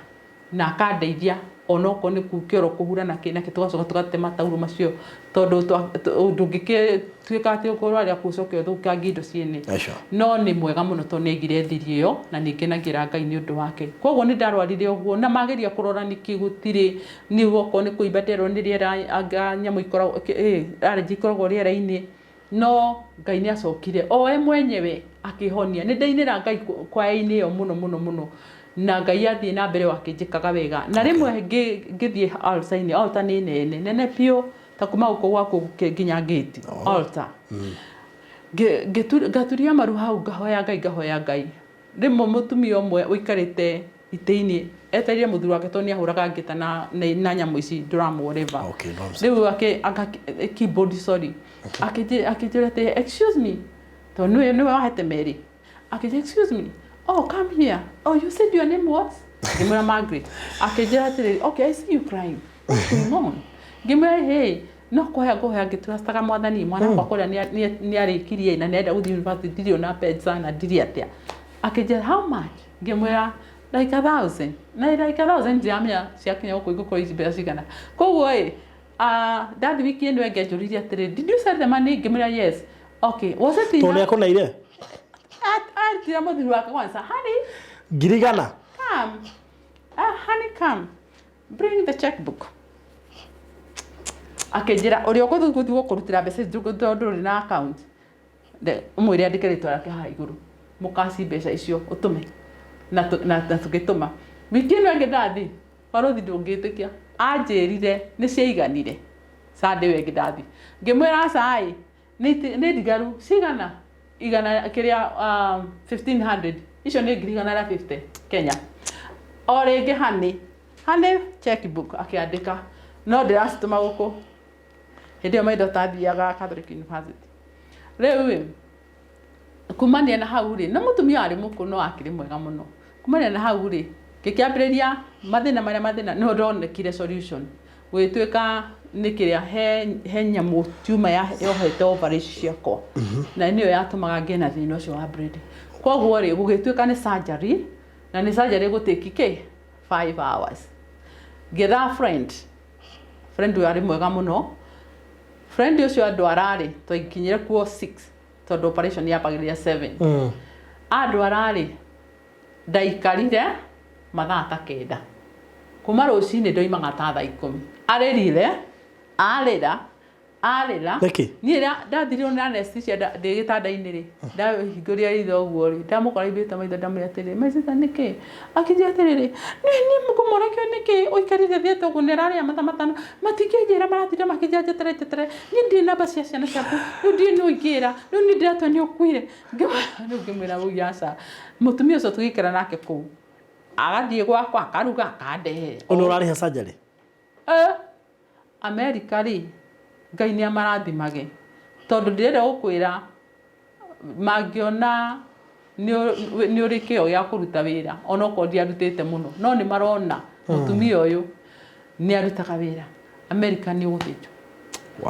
na akandeithia ona okorwo nĩ kĩoro kũhura na kĩ tũgacoka tũgatema tauro macio tondũ ndũngĩtuĩka atĩ ũkũrwaria gũcoka ũthũkangie indo ciene. No nĩ mwega mũno tondũ nĩaigire thiri ĩyo na nĩngenagĩra Ngai nĩ ũndũ wake. Koguo nĩ ndarwarire ũguo na mageria kũrora nĩkĩ gũtirĩ nĩ okorwo nĩ kũimba nderwo nĩ rĩera nyamũ ikoragwo allergy ikoragwo rĩera-inĩ no Ngai nĩ acokire o we mwenyewe akĩhonia. Nĩ ndainĩra Ngai kwaya-inĩ ĩyo mũno na Ngai athiĩ na mbere wakĩnjĩkaga wega na rĩmwe ngĩthiĩ altar nĩ nene biũ ta kuma gũkũ gwaku nginya gate altar ngaturia maru hau ngahoya Ngai. Rĩmwe mũtumia ũmwe ũikarĩte itĩ-inĩ etereire mũthuri wake tondũ nĩahũraga ngĩta na nyamũ ici drum whatever. Rĩu keyboard sorry akĩnjĩra atĩ excuse me tondũ nĩwe wahete merĩ akĩnjĩra excuse me. Oh, come here. Oh, you said your name was? Gimera Margaret. Akijira atĩrĩrĩ, okay, I see you crying. What's going on? Gimera, hey, no kũhoya ngĩtũrastaga mwathani mwana wakwa kũrĩa nĩarĩkirie na nĩenda gũthiĩ university ndirĩ na pesa na ndirĩ atĩa. Akijira, how much? Gimera, like 1,000. Na like 1,000 ndiamenya ciakinya gũkũ igũkorwo ici mbeca cigana. Koguo ndathi wiki ĩno ngĩanjũririe atĩrĩrĩ, did you send the money? Gimera, yes. Okay, was it enough? Tondũ nĩakũneire? Tira mũthuri wake kwanza, honey, ngirigana come, honey, come, bring the checkbook. Akĩnjĩra ũrĩa ũgũthiĩ kũrutĩra mbeca ndũrĩ na account ũmwĩre andĩke rĩtwa rĩake haha igũrũ mũkaci mbeca icio ũtũme na tũgĩtũma. Wiki ĩno ĩngĩ ndathi barothi ndũngĩtĩkia anjĩrire nĩ ciaiganire Sunday ĩyo ĩngĩ ndathi ngĩmwĩra aca nĩ ndigaru cigana igana kĩrĩa 1,500 icio nĩ 150 Kenya. O rĩngĩ hani checkbook akĩandĩka no ndĩracitũma gũkũ hĩndĩ ĩyo maitho tathiaga Catholic University. Rĩu kumania na hau rĩ na mũtumia arĩ mũkũ no akĩrĩ mwega mũno. Kumania na hau rĩ gĩkĩambĩrĩria mathĩna no ndonekire solution gwĩtuĩka nĩ kĩrĩa he nyamũ tumor yohete ovaries ciakwa na nĩyo yatũmaga ngĩe na thĩna ũcio wa breed. Koguo rĩ gũgĩtuĩka nĩ surgery na nĩ surgery gũtĩki 5 hours. Getha friend ũyũ arĩ mwega mũno. Friend ũcio andwara rĩ twaikinyire kuo 6 tondũ operation yambagĩrĩria 7. Andwara rĩ ndaikarire mathaa ta 9 kuma rũcinĩ ndoimaga ta thaa 10. Arĩrire arĩra niĩ ndathirirwo nĩ anesthesia ndĩ gĩtanda-inĩ rĩ ndahingũria ritho ũguo rĩ ndamũkora imbĩte maitho ndamwĩra atĩrĩrĩ maicita nĩkĩ akĩnjĩra atĩrĩrĩ niĩ mũkũmũrekio nĩkĩ ũikarire thiĩte ũguo nĩrarĩa mathaa matano matingĩnjĩra maratinda makĩnjĩra njetere niĩ ndirĩ namba cia ciana ciaku rĩu ndirĩ nĩũingĩra rĩu niĩ ndĩratua nĩ ũkuire rĩu ngĩmwĩra ũi aca mũtumia ũcio tũgĩikara nake kũu agathiĩ gwakwa akaruga akandehe. Ona ũrarĩha surgery? America rĩ Ngai nĩ amarathimage tondũ ndĩrenda gũkwĩra mangĩona nĩ ũrĩ kĩo gĩa kũruta wĩra ona okorwo ndiarutĩte mũno no nĩ marona mũtumia ũyũ nĩ arutaga wĩra. America nĩ ũgũthĩnjwo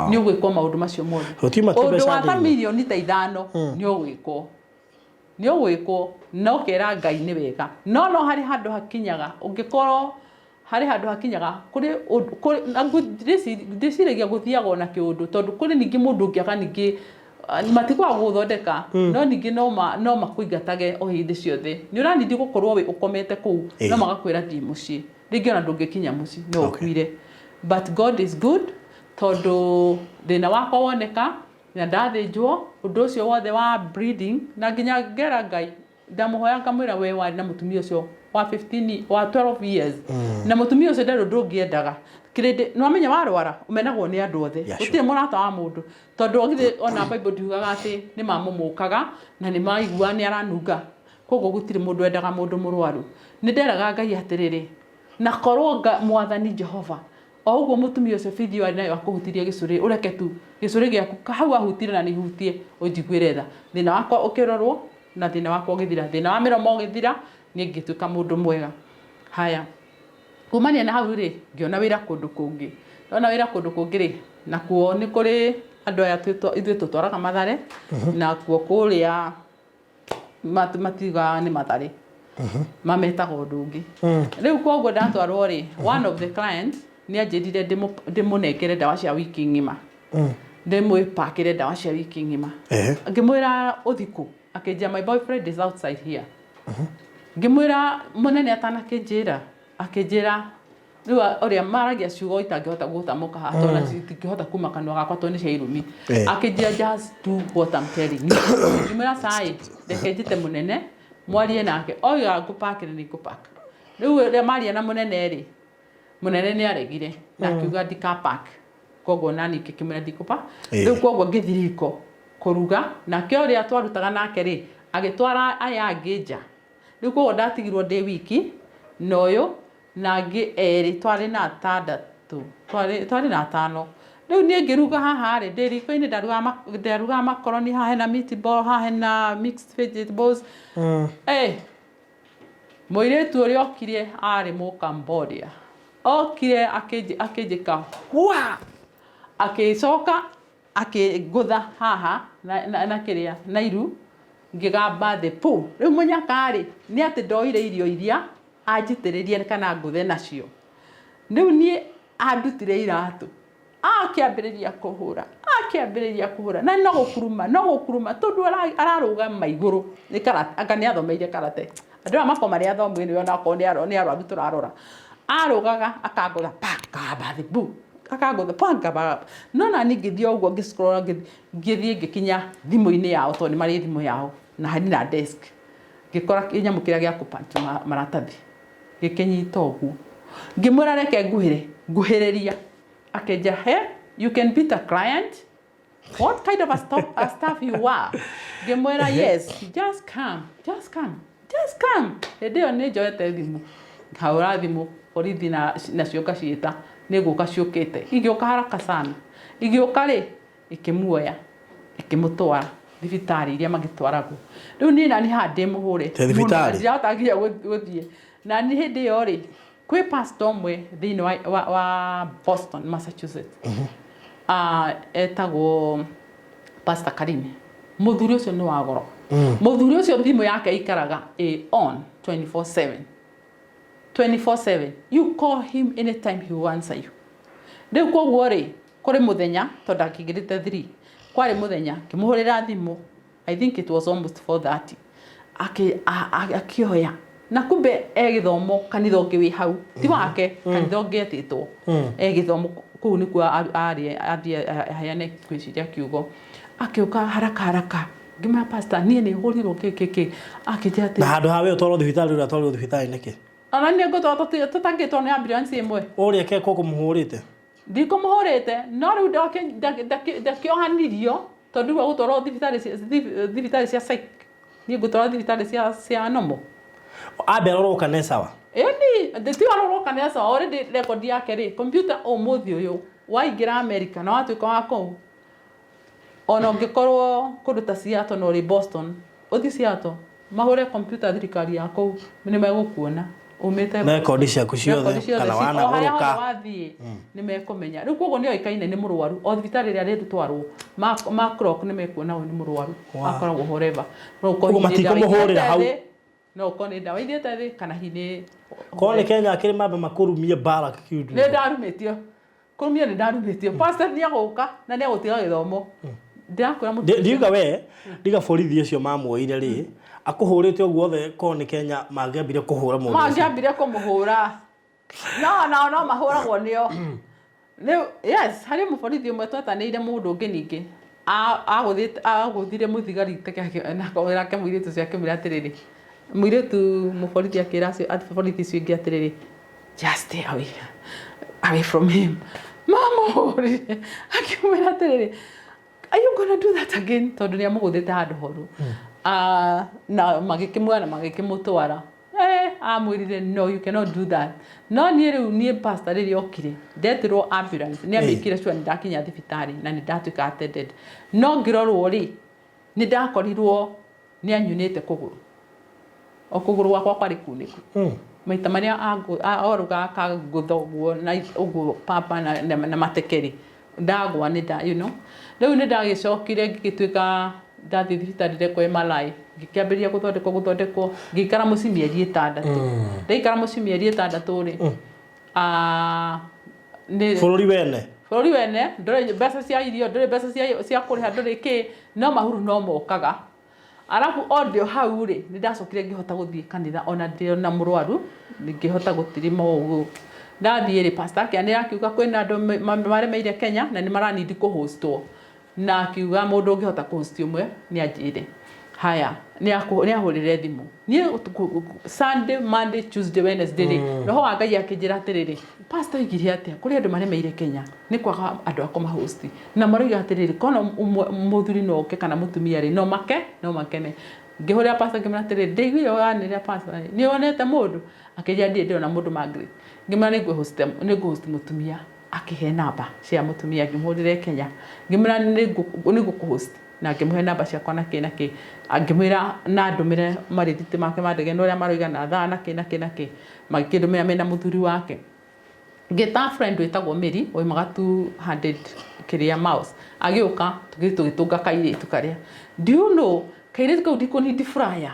nĩ ũgwĩkwo maũndũ macio mothe ũndũ wa ta mirioni ta 5 nĩ ũgwĩkwo no kera Ngai nĩ wega no harĩ handũ hakinyaga ũngĩkorwo hari handu hakinyaga kuri ndiciragia guthiaga na kiundu tondu kuri ningi mundu ngiaga ningi matikwa guthondeka no ningi no makuingatage o hindi ciothe ni uranindi gukorwo we ukomete ku no magakwira thi muci ringi ona ndungikinya muci no ukuire but God is good tondu thina wakwa woneka na ndathinjwo undu ucio wothe wa breeding na nginya ngera Ngai ndamuhoya ngamwira we wari na mutumia ucio wa 15 wa 12 years na mutumia ucio ndarå ndungiendaga kirinde no amenya warwara umenagwo ni andu othe gutire murata wa mundu tondu ogithe ona Bible ndiugaga ati ni mamumukaga na ni maigua ni aranunga koguo gutire mundu endaga mundu murwaru ni nderaga Ngai atiriri na korwo mwathani Jehova o uguo mutumia ucio video ari nayo akuhutirie gicuri ureke tu gicuri giaku kahau ahutire na ni hutie unjiguire tha thina wakwa ukirorwo na thina wakwa ugithira thina wa miromo ugithira ni ngituika mundu mwega haya kumania na hau ri ngiona wira kundu kungi ndona wira kundu kungi ri na kuo ni kuri andu aya ithuĩ tutwaraga Mathare na kuo kuria matiga ni Mathare mametaga undu ungi riu koguo ndatwarwo ri one of the clients ni anjirire ndimunengere ndawa cia wiki ngima ndimwipakire ndawa cia wiki ngima ngimwira uthiku akinjia my boyfriend is outside here ngimwira munene atanakinjira akinjira riu oria maragia ciugo itangihota gutamuka hato na citingihota kuma kanwa gakwa to ni cia irumi akinjia just do what I'm telling you ngimwira sai ndekenjite munene mwarie nake oiga ngupakire ni ngupaka riu ria maria na munene ri munene ni aregire na kiuga ndikapak koguo nani kikimwira ndikupa riu koguo ngithiriko kuruga na kioria twarutaga nake ri agitwara aya angija riu koguo ndatigirwo ndi wiki noyo nangi eri twari na tandatu twari na tano riu nie ngiruga haha ri ndi riko-ini ndaruga makoroni haha na meatball haha na mixed vegetables muiritu uria okire ari mu Cambodia okire akijika wa akicoka akigutha haha na kiria na iru ngigamba the pu riu munyakari ni ati ndoire irio iria anjitiririe kana nguthe nacio riu ni andutire iratu akiambiriria kuhura na no gukuruma tondu araruga maiguru ni karate anga ni athomeire karate andu a mako mari athomeire ni ona ko ni arwaru turarora arugaga akagutha pakamba the pu akagutha pakamba no na ni ngithio uguo ngiscroll ngithie ngikinya thimu-ini yao to ni mari thimu yao na hani na desk ngikora kinyamukira gia kupanti maratathi gikinyita uguo ngimwira reke nguhiriria akenja he you can beat a client what kind of a staff you are ngimwira yes just come ndio ni njoete thimu haura thimu borithi na cioka ciita ni guka ciukite igioka haraka sana igioka ri ikimuoya ikimutwara thibitari iria magitwaragwo riu ni nani hande muhure thibitari ndiratangia guthie na ni hindi yo ri kwi pastor mwe thini wa Boston Massachusetts etagwo Pastor Karimi muthuri ucio ni wa goro muthuri ucio thimu yake ikaraga on 24/7 you call him anytime he will answer you riu koguo ri kuri muthenya tondu akigirite 3 kwari muthenya kimuhurira thimu I think it was almost 4:30 akioya na kumbe githomo kanitha ungi wi hau ti wake kanitha ungi etitwo githomo kuu ni kwa ari hayane kwiciria kiugo akiuka haraka ngima pastor nie ni hurirwo keke akijia ati na handu hawe utwaro thibitari ura twaro thibitari niki ona ni ngotwa tutangitwo ni ambulance imwe uria ke ko kumuhurite ndiko muhurite no riu ndakiohanirio tondu wa gutwaro thibitari cia psych ni gutwaro thibitari cia nomo aberoro kana sawa eni ti waroro kana sawa already record yake ri computer umuthi uyu waingira America na watuika wako ona ngikorwo kuruta Seattle no ri Boston uthi Seattle mahure computer thirikari yako ni megukuona umite record ciaku ciothe kana wana uruka wathie ni mekumenya riu koguo ni oikaine ni murwaru o thibitari ria ritwarwo ma clock ni mekuona ni murwaru akoragwo horeva koguo matiko muhurira hau no kone ndawa ithiete thi kana hini kone Kenya akiri mamba makurumie bara kiundu ne ndarumitio kurumia ne ndarumitio pastor ni agoka na ni agutiga githomo ndakwira mutu ndiga we ndiga borithi acio mamuoire ri akuhurite oguo othe kone Kenya mangiambire kuhura mundu mangiambire kumuhura no mahuragwo nio yes hari muborithi umwe twetanire mundu ungi ningi aguthire muthigari take na kawira ke muiritu ciake mira atiriri muiritu muborithi akira acio borithi cio ingi atiriri just stay away from him mama akimwira atiriri are you gonna do that again tondu ni amuguthite handu horu na magikimwana magikimutwara amwirire no you cannot do that no ni pastor riri okire ndetirwo ambulance ni amikire sure ndakinya thibitari na ni ndatuika attended no ngirorwo ri ni ndakorirwo ni anyunite kuguru okuguru wakwa kwari kuniku maita maria oruga akaguthogwo na uguo papa na matekeri ndagwa ni da you know riu ni ndagicokire ngituika ndathi thibitari rekwe malai ngikiambiria guthondekwo ngikara muci mieri 6 ndaikara muci mieri 6 ri ni bururi wene ndore mbeca cia irio ndore mbeca cia kuriha ndore ki no mahuru no mokaga arabu audio hau ri ni ndacokire ngihota guthie kanitha ona ndio na murwaru ngihota gutirima ugu ndathie ri pastor akianira akiuga kwina andu maremeire Kenya na ni maranidi kuhostwo na akiuga mundu ungihota kuhost umwe ni anjire haya ni ahurire thimu ni Sunday Monday Tuesday Wednesday roho wa Ngai akijira atiriri pastor igire atia kuri andu maremeire Kenya ni kwaga andu akoma host na maroiga atiriri kono muthuri no ke kana mutumia ri no makene ngihurira pastor ngimra atiriri ndeiguire wanire pastor ni onete mundu akija ndie na mundu Margaret ngimra ni host mutumia akihe namba cia mutumia ngimurire Kenya ngimra ni gukuhost na ngimuhe namba cia kwana kina ki angimwira na ndumire marithiti make mandege no ria maroiga na thaa na ki magikindumira mena muthuri wake ngita friend wetagwo Mary oimaga 200 kiria mouse agiuka tugitunga kairitu karia do you know kairitu kau ndiko ni fryer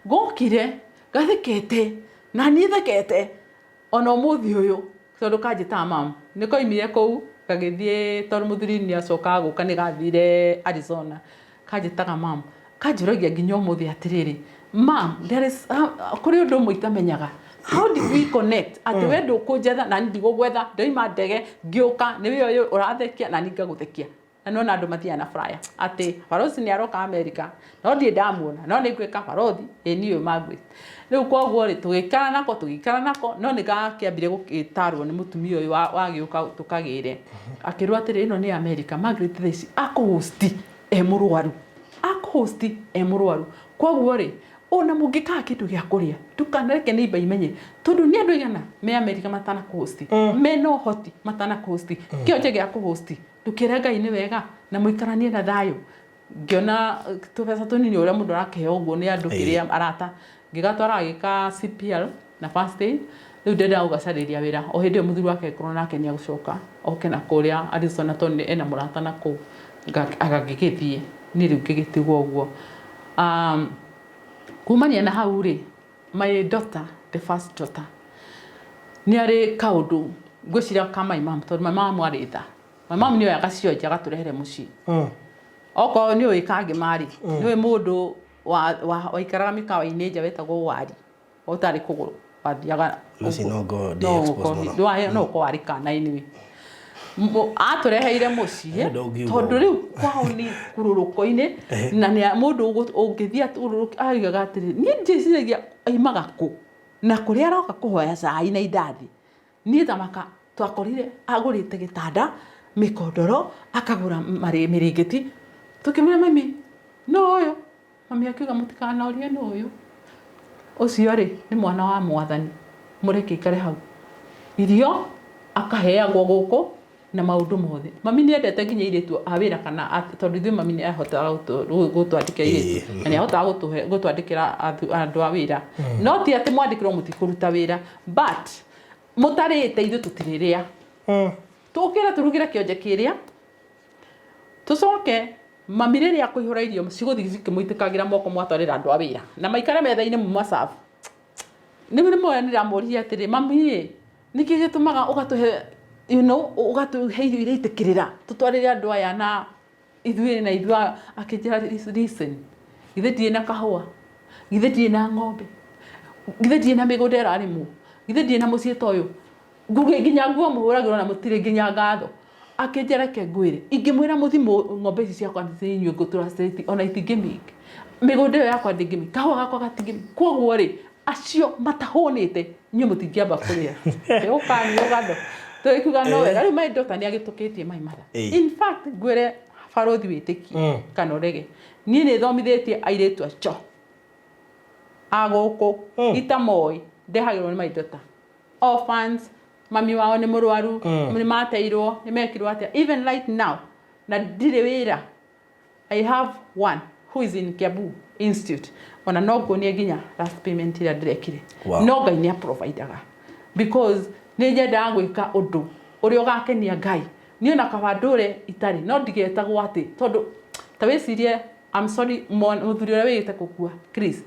gokire gathekete na ni thekete ona muthi uyu tondu kanjita mam niko imire kou kagithie tondu muthuri ni acoka guka ni gathire Arizona kanjitaga mam kanjuragia nginya muthi atiriri mam there is kuri undu muitamenyaga how did we connect ati we ndukunjetha na ndigugwetha ndoima ndege ngiuka ni we uyu urathekia na ningaguthekia na no andu mathia na fryer ati barozi ni aroka America no ndie ndamuona no ni gwika barozi ni uyu Margaret riu koguo ri tugikara nako no ni gakiambire gugitarwo ni mutumia uyu wagiuka tukagire akirwa atiri ino ni America Margaret theci akuhosti emurwaru koguo ri ona mungika kindu gia kuria tukanareke ni iba imenye tondu ni andu igana me America matana kuhosti me no hoti matana kuhosti kionje gia kuhosti tukira Ngai ni wega na muikaranie na thayo ngiona tubesa tunini uria mundu arakeheo uguo ni andu kiria arata ngigatwara gika CPL na first aid riu ndenda ugacariria wira o hindi muthuri wake korwo nake ni agucoka oke na kuria Arizona toni ena murata na ku agagigithie ni riu ngigitigwo uguo kumania na hau ri my daughter the first daughter ni ari kaundu ngwiciria kama imam tondu my mom ari tha my mom niyo agacionja agaturehere muci oko ni uikange mari ni mundu wa ikaraga mikawa-ini nja wetagwo wari utari kuguru wathiaga no ko wari kana-ini atureheire muciĩ tondu riu kwao ni kururuko-ini na ni mundu ungithia aigaga atiri ni njiciragia aimaga ku na kuria aroka kuhoya cai na indathi ni thamaka twakorire agurite gitanda mikondoro akagura miringiti tukimwira mami no uyu mami akiuga mutikanorie no uyu ucio ri ni mwana wa mwathani mureke ikare hau irio akaheagwo guku na maundu mothe mami ni endete nginya iritu awira kana tondu ithui mami ni ahota gutwandika iritu na ni ahota gutwandikira andu awira no ti ati mwandikirwo mutikuruta wira but mutarite ithu tutiriria tukira turugire kionje kiria tucoke mami rĩrĩa akũihũra irio cigũthiĩ cikĩmũitĩkagĩra moko mwatwarĩra andũ a wĩra na maikare metha-inĩ mumacabu nĩguo nĩmoya nĩramũria atĩrĩ mami nĩkĩ gĩtũmaga ũgatũhe ũgatũhe irio ireitĩkĩrĩra tũtwarĩre andũ aya na ithuĩ akĩnjĩra listen githĩ ndirĩ na kahũa githĩ ndirĩ na ng'ombe githĩ ndirĩ na mĩgũnda ĩrarĩmwo githĩ ndirĩ na mũciĩ ta ũyũ nginya nguo mũhũragĩrwo na mũtirĩ nginya ngatho akĩnjereke ngwĩre ingĩmwĩra mũthimũ ng'ombe ici ciakwa inyuĩ ngũtũra straight ona itingĩmĩka mĩgũnda ĩyo yakwa ndĩngĩmĩka kahũa gakwa gatingĩmĩka koguo rĩ acio matahũnĩte inyuĩ mũtingĩamba kũrĩa ũkanyua gado tũikuga no wega rĩu my daughter nĩagĩtũkĩtie my mother in fact ngwĩre barothi wĩtĩkie kana ũrege niĩ nĩthomithĩtie airĩtu acio agũkũ itamoi ndehagĩrwo nĩ my daughter orphans mami wao nĩ mũrwaru nĩ mateirwo nĩ mekirwo atĩa even right now na ndirĩ wĩra I have one who is in Kiambu Institute ona no nguonie nginya last payment ĩrĩa ndĩrekire no Ngai nĩ aprovidaga because nĩ nyendaga gwĩka ũndũ ũrĩa ũgakenia Ngai niĩ na kabandũre itarĩ no ndigetagwo atĩ tondũ ta wĩcirie I'm sorry mũthuri ũrĩa wĩgĩte gũkua Chris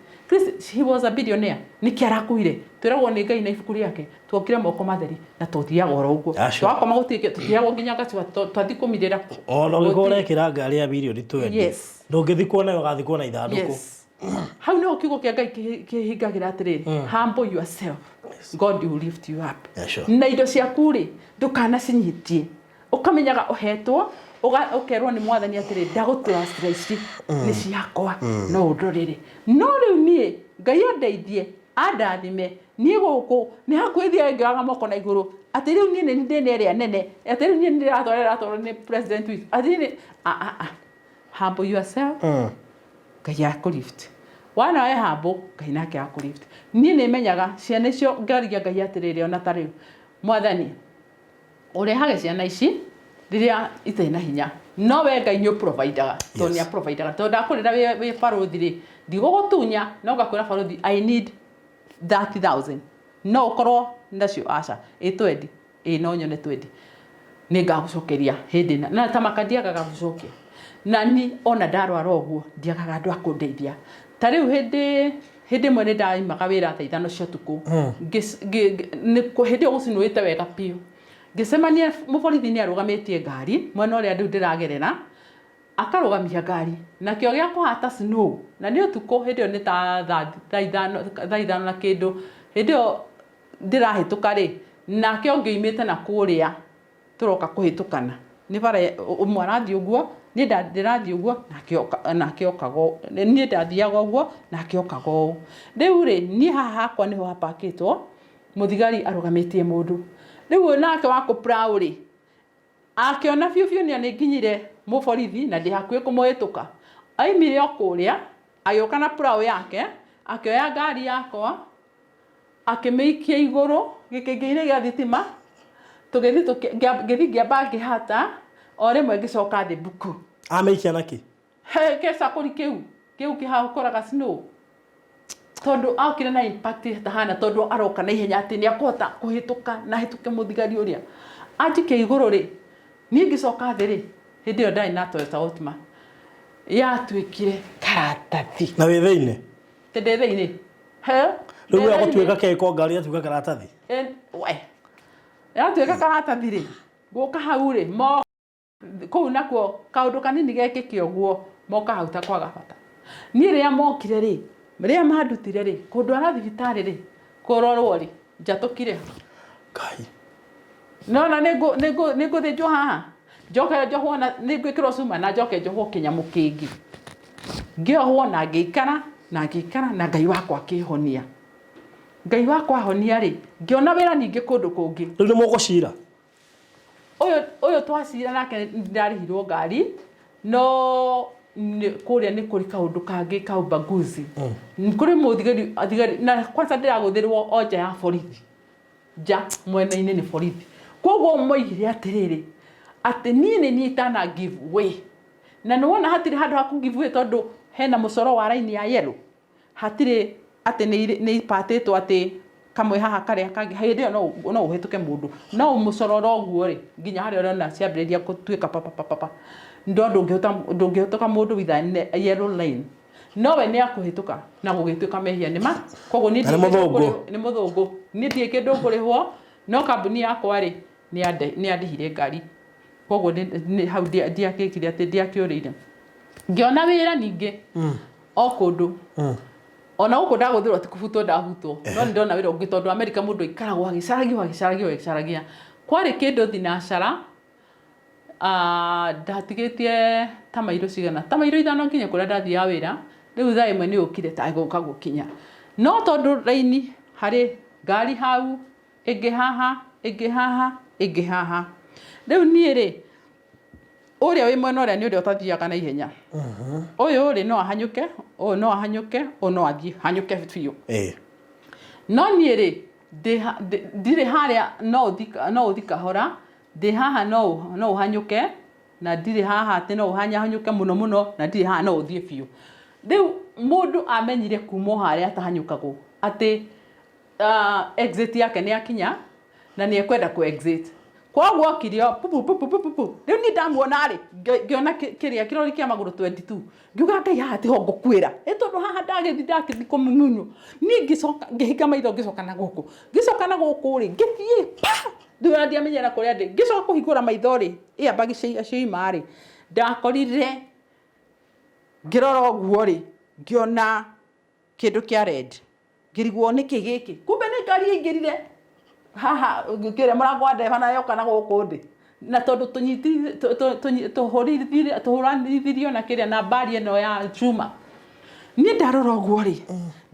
he was a billionaire nĩkĩ arakuire twĩragwo nĩ Ngai na ibuku rĩake tuokire moko matheri na tũthiaga oro ũguo twakoma gũtiĩke tũthiagwo nginya gaciwa twathi kũmirĩra ona ũgĩkora kĩra ngari ya birioni 20 ndũngĩthikwo nayo gathikwo na ithandũkũ hau nĩho kiugo kĩa Ngai kĩhingagĩra atĩrĩrĩ humble yourself God will lift you up na indo ciaku rĩ ndũkanacinyitie ũkamenyaga ũhetwo ũkerwo nĩ mwathani atĩrĩ ndagũtũra ici nĩ ciakwa no ũndorere no rĩu niĩ Ngai andeithie andathime niĩ gũkũ nĩ hakwĩthia ngĩaga moko na igũrũ atĩ rĩu niĩ nĩ ndĩna ĩrĩa nene atĩ rĩu niĩ ndĩratwarwo nĩ president witũ atĩ nĩ humble yourself Ngai akũlift wana we humble Ngai nake akũlift niĩ nĩmenyaga ciana icio ngaria Ngai atĩrĩrĩ ona ta rĩu mwathani ũrehage ciana ici rĩrĩa itarĩ na hinya no we Ngai nĩ ũprovidaga tondũ nĩ aprovidaga tondũ ndakwĩrĩra wĩ barothi rĩ ndigũgũtunya no ngakwĩra barothi I need 30,000 no ũkorwo nacio aca ĩ twendi no nyone twendi nĩ ngagũcokeria hĩndĩ na ta makandiagaga gũcokia na ni ona ndarwara ũguo ndiagaga andũ a kũndeithia ta rĩu hĩndĩ ĩmwe nĩ ndaimaga wĩra thaa 5 cia ũtukũ hĩndĩ ĩyo gũcinũĩte wega biũ ngĩcemania mũborithi nĩ arũgamĩtie ngari mwena ũrĩa rĩu ndĩragerera akarũgamia ngari nakĩo gĩa kũhata snow na nĩ ũtukũ hĩndĩ ĩyo nĩ ta thaa 5 na kĩndũ hĩndĩ ĩyo ndĩrahĩtũka rĩ nake ũngĩ oimĩte na kũrĩa tũroka kũhĩtũkana nĩ bara ũmwe arathiĩ ũguo niĩ ndĩrathiĩ ũguo nake okaga niĩ ndathiaga ũguo nake okaga ũũ rĩu rĩ niĩ haha hakwa nĩho hapakĩtwo mũthigari arũgamĩtie mũndũ rĩu nake wako proud rĩ akĩona biũ nĩ nginyire mũborithi na ndĩ hakuhĩ kũmũhĩtũka aimire o kũrĩa agĩũka na proud yake akĩoya ngari yakwa akĩmĩikia igũrũ gĩkĩngĩ-inĩ gĩa thitima ngĩthiĩ ngĩamba ngĩhata o rĩmwe ngĩcoka thĩ mbuku amĩikia naki gĩcakũri kĩu kĩhakũraga snow tondũ akire na impact tahana tondũ aroka na ihenya atĩ nĩ akũhota kũhĩtũka na hĩtũke mũthigari ũrĩa anjike igũrũ rĩ niĩ ngĩcoka thĩ rĩ hĩndĩ ĩyo ndarĩ na Toyota Altima yatuĩkire karatathi na wĩ thĩinĩ ndĩ thĩinĩ rĩu agũtuĩka keko ngari yatuĩka karatathi we yatuĩka karatathi rĩ gũka hau rĩ kũu nakuo kaũndũ kanini gekĩke ũguo moka hau ta kwaga bata niĩ rĩrĩa mokire rĩ rĩrĩa mandutire rĩ kũndwara thibitarĩ rĩ kũrorwo rĩ njatũkire Ngai nona nĩ ngũthĩnjwo haha njoke njohwo na nĩ ngwĩkĩrwo cuma na njoke njohwo kĩnyamũ kĩngĩ ngĩohwo na ngĩikara na Ngai wakwa akĩhonia Ngai wakwa ahonia rĩ ngĩona wĩra ningĩ kũndũ kũngĩ rĩu nĩ mũgũcira ũyũ twacira nake ndarĩhirwo ngari no kũrĩa nĩ kũrĩ kaũndũ kangĩ ka ubaguzi kũrĩ mũthigari na kwanza ndĩragũthĩrwo o nja ya borithi nja mwena-inĩ nĩ borithi koguo moigire atĩrĩrĩ atĩ niĩ itana give way na nĩwona hatirĩ handũ ha ku give way tondũ hena mũcoro wa raini ya yellow hatirĩ atĩ nĩ ipatĩtwo atĩ kamwe haha karĩa kangĩ hĩndĩ ĩyo no ũhĩtũke mũndũ no mũcoro ũguo rĩ nginya harĩa ũrona ciambĩrĩria gũtuĩka papa ndo ndungihituka mundu with a yellow line no we ni akuhituka na gugituka mehia nima koguo ni muthungu ni ndie kindu ngurihwo no kambuni yakwa ri ni andihire ngari koguo ni hau ndiakikire ati ndiakiurire ngiona wira ningi o kundu ona uko ndaguthirwo ti kubutwo ndahutwo no ndona wira ungi tondu America mundu ikaragwo agicaragia kwari kindu thinacara ndatigitie ta mairo cigana ta mairo 5 nginya kuria ndathia wira riu thaa imwe ni ukire ta guka gukinya no tondu raini hari ngari hau ingi haha riu nie ri uria wi mwena uria ni uria utathiaga na ihenya uyu ri no ahanyuke o no athie hanyuke biu no nie ri ndire haria no uthika hora ndi haha no uhanyuke na ndire haha ati no uhanyuke muno na ndire haha no uthie biu riu mundu amenyire kumo haria atahanyukagwo ati exit yake ni akinya na ni ekwenda ku exit koguo kirio riu ni ndamuona ri ngiona kiria kirori kia maguru 22 ngiuga ngai haha tiho ngukwira tondu haha ndagithi kumumunyu ni ngicoka ngihinga maitho ngicoka na guku ri ngithie ndura ndiamenyera kuria ndi ngicoka kuhingura maitho ri amba gicioima ri ndakorire ngirora uguo ri ngiona kindu kia red ngirigwo ni kigiki kumbe ni ngari ingirire haha ngikire murango wa ndeva na yoka na guku ndi na tondu tuhuranithirio na kiria na mbari eno ya chuma ni ndarora uguo ri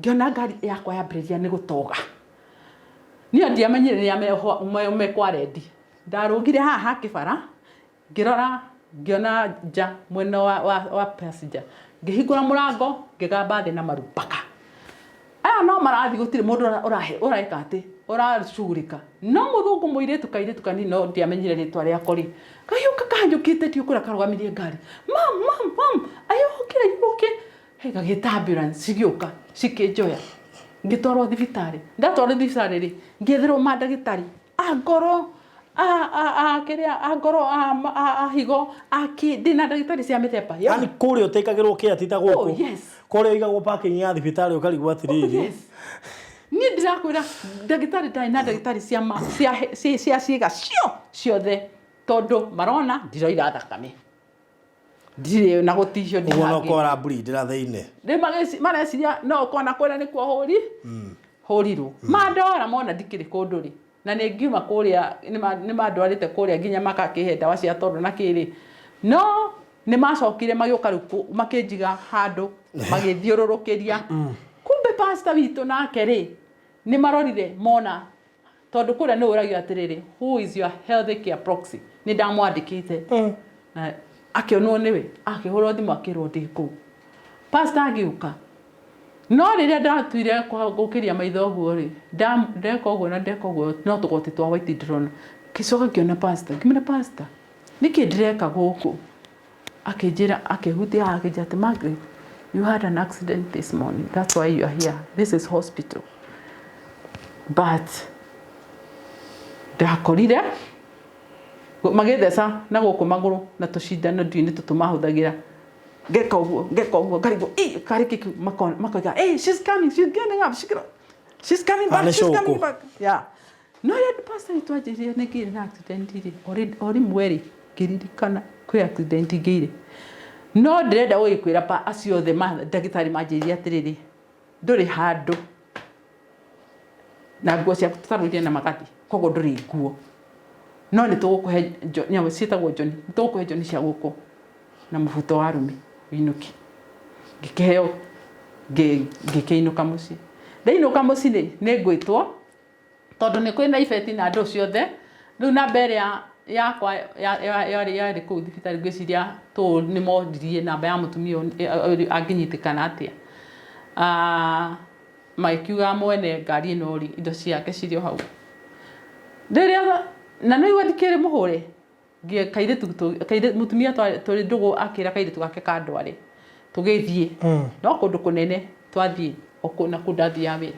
ngiona ngari yakwa yambiriria ni gutoga ni ndiamenyire ni ame kwa red ndarugire haha kibara ngirora ngiona nja mwena wa passenger ngihingura murango ngigamba thi na marupaka aya no marathi gutire mundu uraika ati uracurika no muthungu muiritu kairitu kanini no ndiamenyire ritwa riakwa ri kayuka kanjukite ti ukura karugamirie ngari mam ayo okay he gagita ambulance cigioka cikinjoya ngitwarwo thibitari ndatwarwo thibitari ri ngithirwo mandagitari angoro higo dina ndagitari cia mithemba yani kuria utekagirwo kia tita guku yes kuria igagwo parking ya thibitari ukarigwo atiriri ni ndirakwira ndagitari na ndagitari cia ciiga ciothe tondu marona ndiroira thakame ndire na gutihio ndi uno kora bleed ra thiine mareciria no kona kwira ni kwa huriru mandora mona ndikiri kundu ri na ni ngiuma kuria ni mandwarite kuria nginya makakihe dawa cia tondu na kiri no ni macokire magioka ruku makinjiga handu magithiururukiria kumbe pastor witu nake ri ni marorire mona tondu kuria ni uragio atiriri who is your health care proxy ni ndamwandikite na akionwo niwe akihurwo thimu akirwo ndiku pastor agiuka no riria ndatuire gukiria maitho guo ri ndeka uguo na ndeka uguo no tugoti twa white drone kicoka kiona pastor ngimena pastor niki ndireka guku akinjira akihutia akijate Margaret you had an accident this morning that's why you are here this is hospital but ndakorire magethesa na guku maguru na tushindano ndini tutumahuthagira ngeka uguo karibu kariki makoga she's getting up she's coming back yeah no yet pastor itwajirie nekiri na accident iri ori mweri kiririkana kwi accident ngire no ndirenda guikwira pa aciothe ndagitari manjirie atiriri nduri handu na nguo cia tutarurie na magati kogo nduri nguo no ni tugukuhe nyawe cietagwo John tugukuhe John cia guku na mubuto wa rumi winuki ngikeheo ngikeinuka muci ndainuka muci ni ngwitwo tondu ni kwina ifeti na andu ciothe riu na mbere yakwa yari kuu thibitari ngwiciria tu ni mondirie namba ya mutumia anginyitikana atia maikiuga mwene ngari ino ri indo ciake cirio hau riria na no iwathikire muhure kaire mutumia turi ndugu akira kaire tugake kandware tugithie no kundu kunene twathie okuna kundathia wira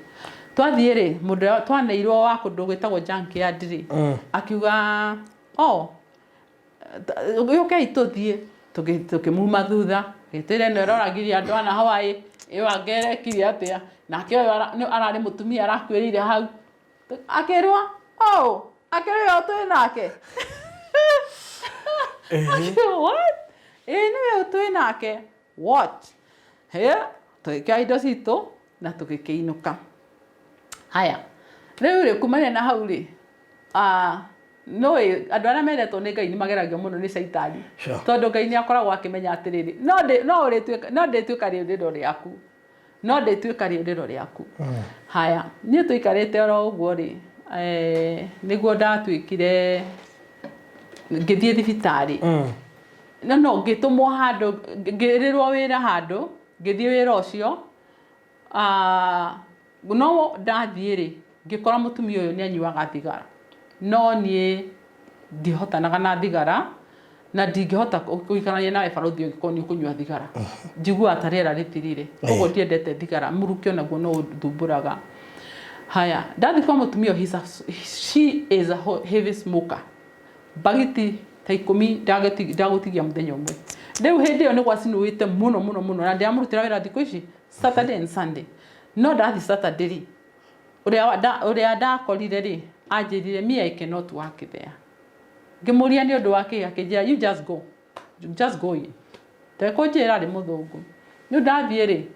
twathie ri mundu twaneirwo wa kundu gwitagwo junkyard ri akiuga okay tuthie tukimuma thutha gitire no roragiria andu ana Hawaii iyo angere kiri atia nake oyo arari mutumia arakwirire hau akirwa akirwa tu nake what niwe tu nake what tukikia indo citu na tugikiinuka haya riu kumania na hau ri no andu aria mendetwo ni Ngai ni mageragio muno ni Saitani tondu Ngai ni akoragwo akimenya atiriri no ndituika riuriro riaku haya ni tuikarite oro uguo ri niguo ndatuikire ngithie thibitari no ngitumwo handu ngirirwo wira handu ngithie wira ucio no ndathie ri ngikora mutumia uyu ni anyuaga thigara no nie ndihotanaga na thigara na ndingihota kuikarania nawe baruthi ngikoni kunyua thigara njigua atariera ritirire uguo ndiendete thigara muruki onaguo no thumburaga haya ndathi kwa mutumia she is a heavy smoker bagiti ta 10 ndagutigia muthenya umwe riu hindi yo ni gwacinuite muno na ndiamurutira wira thikũ ici Saturday and Sunday no ndathi Saturday ri uria ndakorire ri anjirire me I cannot work there ngimuria ni undu wake akinjira you just go in tekonjira ri muthungu ni ndathie ri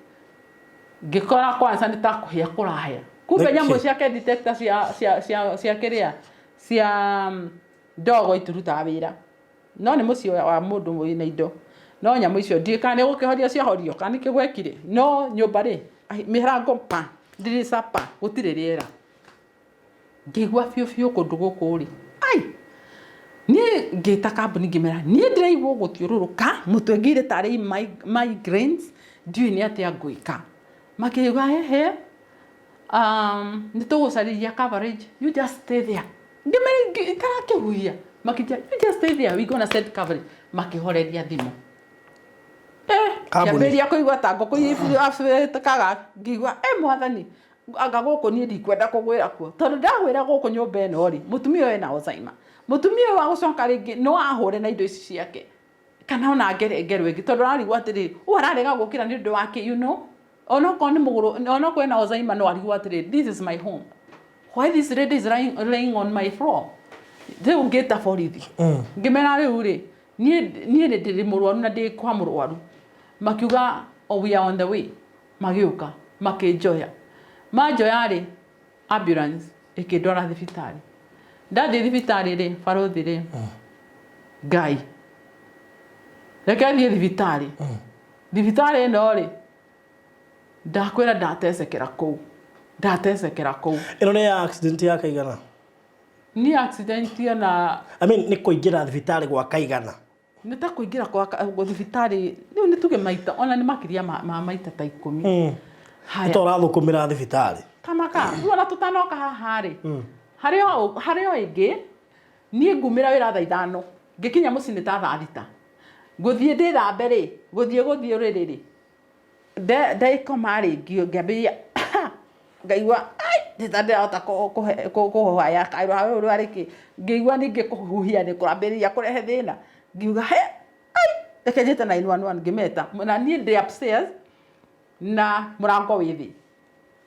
ngikora kwanza nitakuhia kurahia kumbe nyambo ciake detector cia kiria cia ndogo ituruta wira no ni mucio wa mundu mwina indo no nyamu icio ndikane gukihoria ciahorio kana kigwekire no nyumba ri mirango pa dirisa pa gutire riera ngigwa fiu kundu guku ri ai ni ngita kambuni ngimera ni ndiraigwo gutiururuka mutwe ngire tari migraines ndiu ni atia nguika makiuga ni tugucariria coverage you just stay there ngimera karakihuia makija you just stay there we gonna set coverage makihoreria thimu kamberia kuigwa tango kuifutakaga ngigwa mwathani anga guku ni ndikwenda kugwira kuo tondu ndagwira guku nyumba eno ri mutumia we na Alzheimer mutumia wa gucoka ringi no ahure na indo ici ciake kana ona ngerwe ingi tondu arigwa atiri ararega gukira ni ndu wake you know ono ko ni muguru ono ko na Alzheimer no arigwa atiri this is my home why this lady is laying on my floor they get a forithi ngimera riu ri ni ndiri murwaru na ndi kwa murwaru makiuga we are on the way magiuka makijoya majoya ri ambulance ikindwara thibitari ndathi thibitari ri baruthi ri Ngai reke thie thibitari no ri ndakwira ndatecekera kuu ino ni accident ya kaigana ni accident na I mean ni kuingira thibitari gwa kaigana ni ta kuingira kwa thibitari riu ni tuge maita ona ni makiria maita ta 10 haya to rathukumira thibitari kamaka wala tutanoka haha ri hario ingi ni ngumira wira thaa 5 ngikinya muci ni ta thaa 6 nguthie ndithambe ri guthie ri ndaikoma ri ngiambiria ngaigua ai nditandihota kuhoya kairo hawe uru ariki ngigua ningi kuhuhia ni kurambiria kurehe thina ngiuga reke njite 911 ngimeta na ni ndi upstairs na murango withi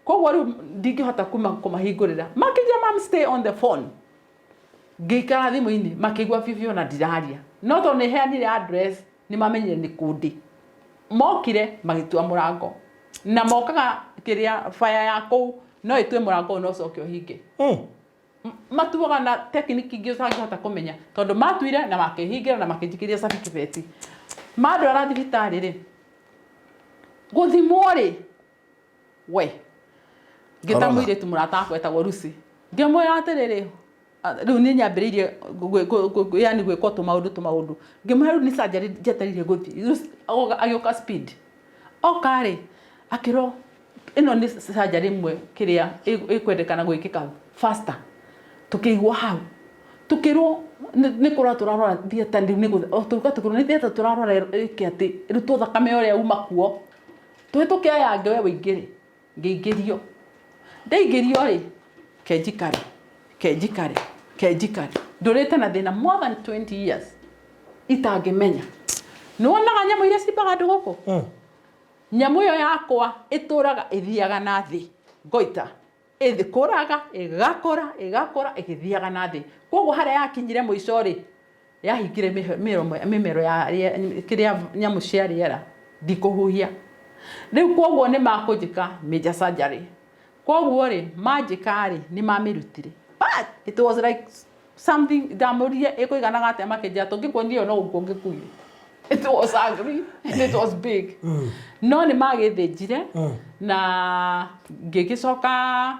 koguo riu ndingihota kumahingurira makija mam stay on the phone ngikara thimu-ini makigua fiu na ndiraria no to ni heanire address ni mamenyire ni kundi mokire magitua murango na mokaga kiria fire ya kou no itue murango no coke uhinge matuaga na technique ingĩ ũtangĩhota kũmenya tondũ matuire na makĩhingira na makĩnjikiria certificate mandwara thibitarĩ rĩ gũthimwo rĩ we ngĩta mũirĩtu mũrata wakwa etagwo Lucy ngĩmwĩra atĩrĩrĩ rĩu nĩ nyambĩrĩirie yani gwĩkwo tũmaũndũ ngĩmwĩra rĩu nĩ surgery njetereire gũthiĩ agĩũka speed oka rĩ akĩrwo ĩno nĩ surgery ĩmwe kĩrĩa ĩkwendekana gwĩkĩka faster tukigwa hau tukirwo ni kura turarora theater ni tuka tukirwo ni theater turarora kiati ruto thakame ore uma kuo tuhituke aya ngewe wingire ngeigirio ndeigirio ri kenjikare ndurite na thina more than 20 years itangimenya Nuonaga nyamũ iria cimbaga andũ gũkũ. Nyamũ ĩyo yakwa ĩtũraga ĩthiaga na thĩ. Ngoita. Ĩthikũraga, ĩgakũra, ĩgĩthiaga na thĩ. Koguo harĩa yakinyire mũico rĩ, yahingire mĩmero ya kĩrĩa nyamũ cia rĩera ndikũhuhia. Rĩu koguo nĩ makũnjĩka major surgery. Koguo rĩ, manjĩka rĩ, nĩ mamĩrutire. But it was like something ndamũrire ĩkũiganaga atĩa makĩnjĩra tũngĩkuonire no gũkũ ngĩkuire. It was ugly and it was big. No nĩ magĩthĩnjire na ngĩgĩcoka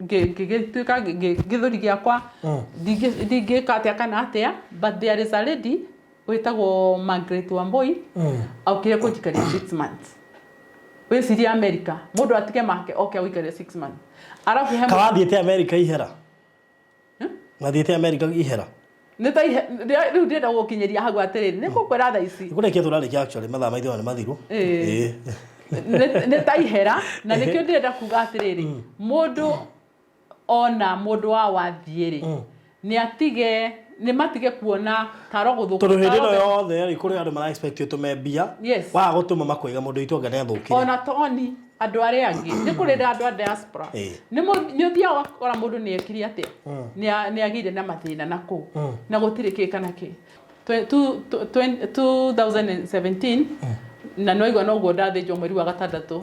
ngĩgĩtuĩka gĩthũri gĩakwa ndingĩka atĩa kana atĩa, but there is a lady wĩtagwo Margaret Wamboi aukire kũnjikaria 6 months. Wĩcirie America mũndũ atige make oke gũikaria 6 months. Arabu he Kawathiĩte America ihera. Mathiĩte America ihera. Nĩta rĩu ndĩrenda gũkinyĩria hau atĩrĩrĩ, nĩ gũkwĩra thaa ici. Kũrĩkia tũrarĩkia actually mathaa maitho nĩ mathiru. Nĩ ta ihera na nĩkĩo ndĩrenda kuga atĩrĩrĩ, mũndũ ona mũndũ wa wathiĩ-rĩ nĩ matige kuona taro gũthũka. Tondũ hĩndĩ ĩno yothe rĩ kũrĩ andũ mara expect ũtũme mbia. Waga gũtũma makoiga mũndũ itonga nĩ athũkire. Ona toni andũ arĩa angĩ nĩ kũrĩ andũ a diaspora nĩ ũthiaga wakora mũndũ nĩ ekire atĩa nĩ agire na mathĩna na kũu na gũtirĩ kĩ kana kĩ. 2017 na noigua noguo ndathĩnjwo mweri wa gatandatũ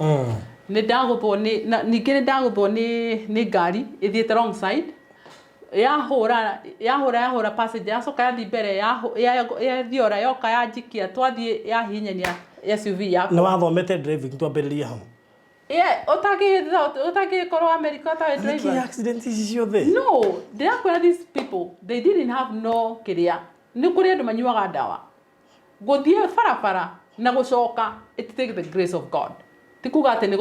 nĩ ndagũthwo ningĩ nĩ ndagũthwo nĩ ngari ĩthiĩte wrong side yahũra passenger yacoka yathi mbere yathiora yoka yanjikia twathiĩ yahinyania SUV yakwa. Nĩ wathomete driving twambĩrĩrie hau? Utagĩkorwo America ta driver. Nĩkĩ accident ici ciothe? No, ndĩrakwĩra these people they didn't have no kĩrĩa. Nĩ kũrĩ andũ manyuaga ndawa. Gũthiĩ barabara na gũcoka it take the grace of God. Tikuga atĩ nĩ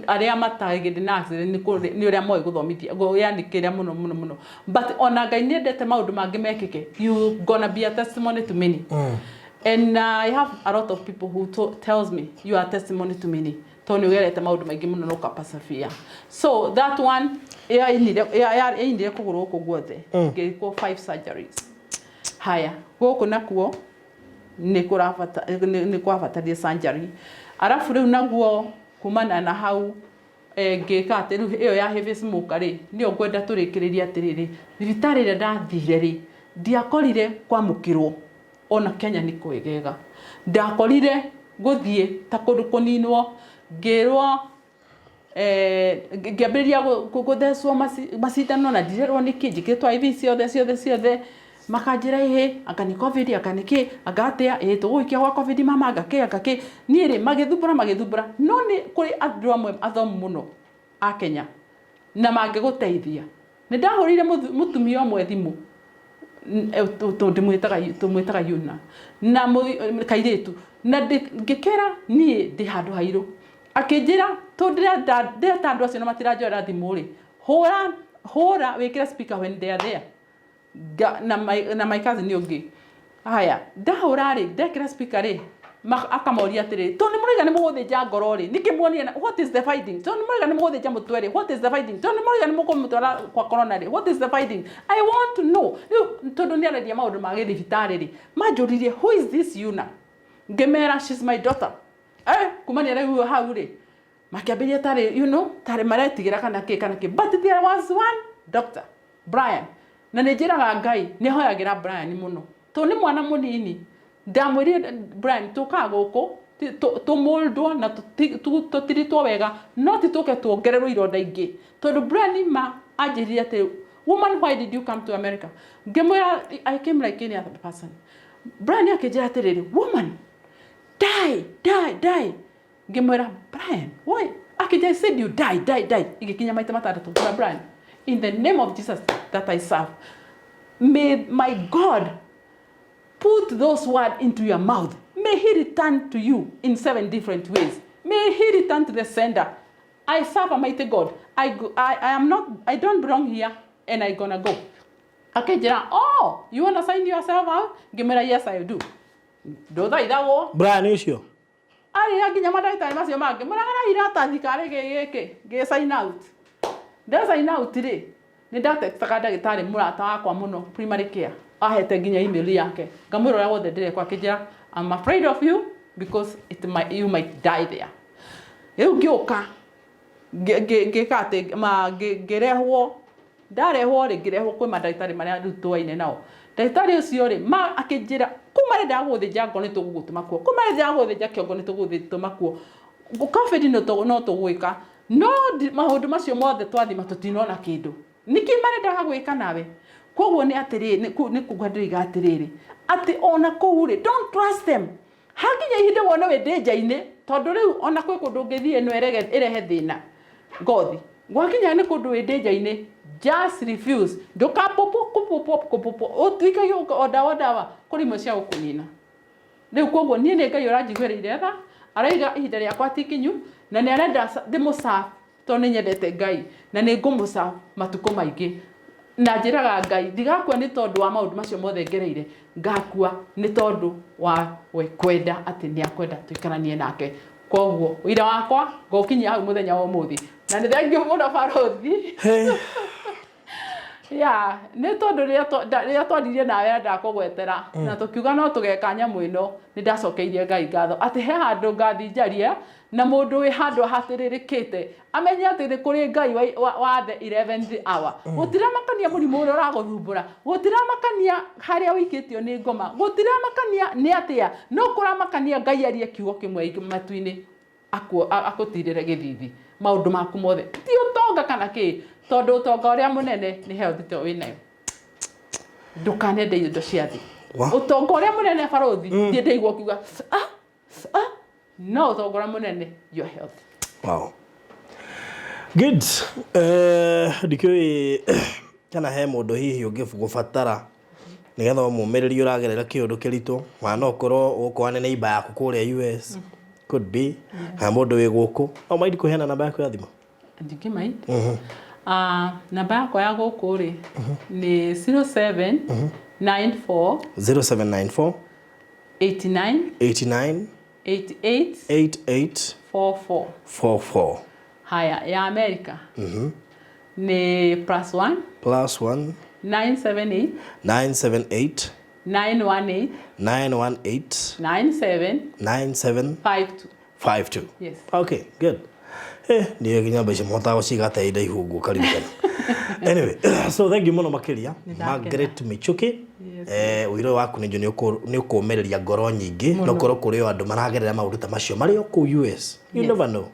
arĩa matagĩrĩ na accident nĩ ũrĩa moĩ gũthomithia yani kĩrĩa mũno. But ona Ngai nĩ endete maũndũ mangĩ mekĩke. You gonna be a testimony to many. And I have a lot of people who tells me you are testimony to many. Tony ugerete maundu maingi muno nuka pasafia. So that one yainire kuguru guku guothe ngiko 5 surgeries. Haya guku nakuo ni kwabatarie surgery. Arafu riu naguo kumana na hau ngika ati riu iyo ya heavy smoke ri ni ngwenda turikiriria atiriri thibitari ria ndathire ri ndiakorire kwamukirwo ona Kenya ni kwegega ndakorire guthie ta kundu kuninwo ngirwo ngĩambĩrĩria gũthecwo macindano na ndirerwo nĩkĩ njĩkĩtwo IV ciothe makanjĩra anga nĩ COVID anga nĩkĩ anga atĩa tũgũikia gwa COVID mama anga kĩ niĩ rĩ magĩthumbũra no nĩ kũrĩ andũ amwe athomu mũno a Kenya na mangĩgũteithia. Nĩ ndahũrĩire mũtumia ũmwe thimũ tũmwĩtaga Yuna na kairĩtu na ngĩkĩra niĩ ndĩ handũ hairũ akĩnjĩra ndĩreta andũ acio na matiranjoera thimũ rĩ hũra wĩkĩre speaker when they are there na my cousin ũngĩ. Haya ndahũra rĩ ndekĩra speaker rĩ akamoria atĩrĩ tondũ nĩ mũraiga nĩ mũgũthĩnja ngoro rĩ nĩkĩmuonie what is the fighting tondũ nĩ mũraiga nĩ mũgũthĩnja mũtwe rĩ what is the fighting tondũ nĩ mũraiga nĩ mũkũmũtwara kwa corona rĩ what is the fighting. I want to know rĩu tondũ nĩ aragia maũndũ ma gĩthibitarĩ rĩ manjũririe who is this Yuna ngĩmera she's my daughter kumania rĩu hau rĩ makĩambĩrĩria tarĩ tarĩ maretigĩra kana kĩ but there was one doctor Brian na nĩ njĩraga Ngai nĩ hoyagĩra Brian mũno tondũ nĩ mwana mũnini ndamwĩrire Brian tũka gũkũ tũmoldwo na tũtiritwo wega no titũke tuongererwo ironda ingĩ tondũ Brian anjĩrire atĩ woman why did you come to America ngĩmwĩra I came like any other person. Brian akĩnjĩra atĩrĩrĩ woman die ngĩmwĩra Brian why akĩnjĩra said you die igĩkinya maita matandatũ ngĩmwĩra Brian in the name of Jesus that I serve may my God put those words into your mouth. May he return to you in 7 different ways. May he return to the sender. I serve a mighty God. I don't belong here and I gonna go. Okay, Jera, you wanna sign yourself out? Give me a yes, I do. Do that go. Brian issue. I give you my time, mas your mark. Get sign out. There's sign out today. Ni data takada gitari murata wakwa muno primary care. ahete nginya email yake ngamwira wothe ndire kwa kijira I'm afraid of you because you might die there eu ngioka ngikate ngirehwo ndarehwo ri ngirehwo kwi mandagitari maria rutuaine nao ndagitari ucio ri ma akinjira kuma renda guthinja ngo ni tugugutuma kuo kuma renda guthinja kiongo ni tugutuma kuo confident no tugwika no maundu macio mothe twathima tutinona kindu niki marenda gwika nawe koguo ni atiri ni kugandiriga atiriri ati ona kuuri don't trust them hakinya ihinde wona we danger-ine tondu riu ona kwi kundu ngithie no irehe thina ngothi gwakinya ni kundu we danger-ine just refuse ndukapopo utwikayo odawa kuri mucia ukunina riu koguo nie ni ngai uranjiguirire tha araiga ihinda riakwa tikinyu na ni arenda ndimusa to ni nyendete ngai na ni ngumusa matuko maingi na njiraga ngai ndigakua ni tondu wa maundu macio mothe ngereire ngakua ni tondu wa we kwenda ati ni akwenda tuikaranie nake koguo wira wakwa ngokinyia hau muthenya wa umuthi na ni thengiu muno barothi ya ni tondu ria twaririe nawe ndakugwetera na tukiuga no tugeka nyamu ino ni ndacokeirie ngai ngatho ati he handu ngathi njaria na mundu wi handu hatiririkite amenya ati ni kuri ngai wa the 11th hour gutiramakania murimu uri uraguthumbura gutiramakania haria wikitio ni ngoma gutiramakania ni atia no kuramakania ngai arie kiugo kimwe matu-ini akutirire githithi maundu maku mothe ti utonga kana ki tondu utonga uria munene ni health to winayo ndukanende indo cia thi utonga uria munene barothi ti ndeigwo kiuga no utonga uria munene your health. Wow, good. Dikoi kana he mundu hihi ungibatara nigetha mumereri uragerera kiundu kiritu wana okoro ukwane na iba yaku kuria US could be ha mundu wi guku no maidi kuheana namba yaku ya thimu ndiki maidi namba yako ya guku ri ni 0794 0794 89 88 44 haya ya America ni +1 978 918 97 yes. Okay, good. Niyo kinyamba shimota washigata ida ihugu karibukana. Anyway, so thank you muno makiria Margaret Michuki. Wiro waku ni ukomereria ngoro nyingi no koro kuri andu maragerera maundu ta macio mari ku US. You never know.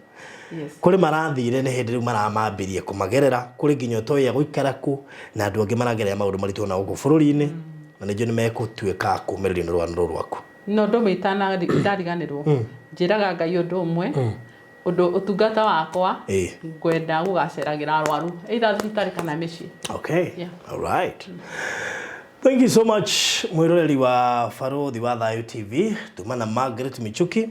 Yes. Kuri marathire ni hindi riu maramambirie kumagerera kuri nginyo toya guikara ku na andu angi maragerera maundu maritu na ugu bururi-ini na nijo ni mekutuika kumereria rwano rwaku. No ndo mitana ndariganirwo njiraga ngai undu umwe undu utungata wakwa ngwenda gugaceragira arwaru either thibitari kana micii. Okay, yeah. All right. Thank you so much mwiroreri wa Farothi wa Thayu TV tumana Margaret Michuki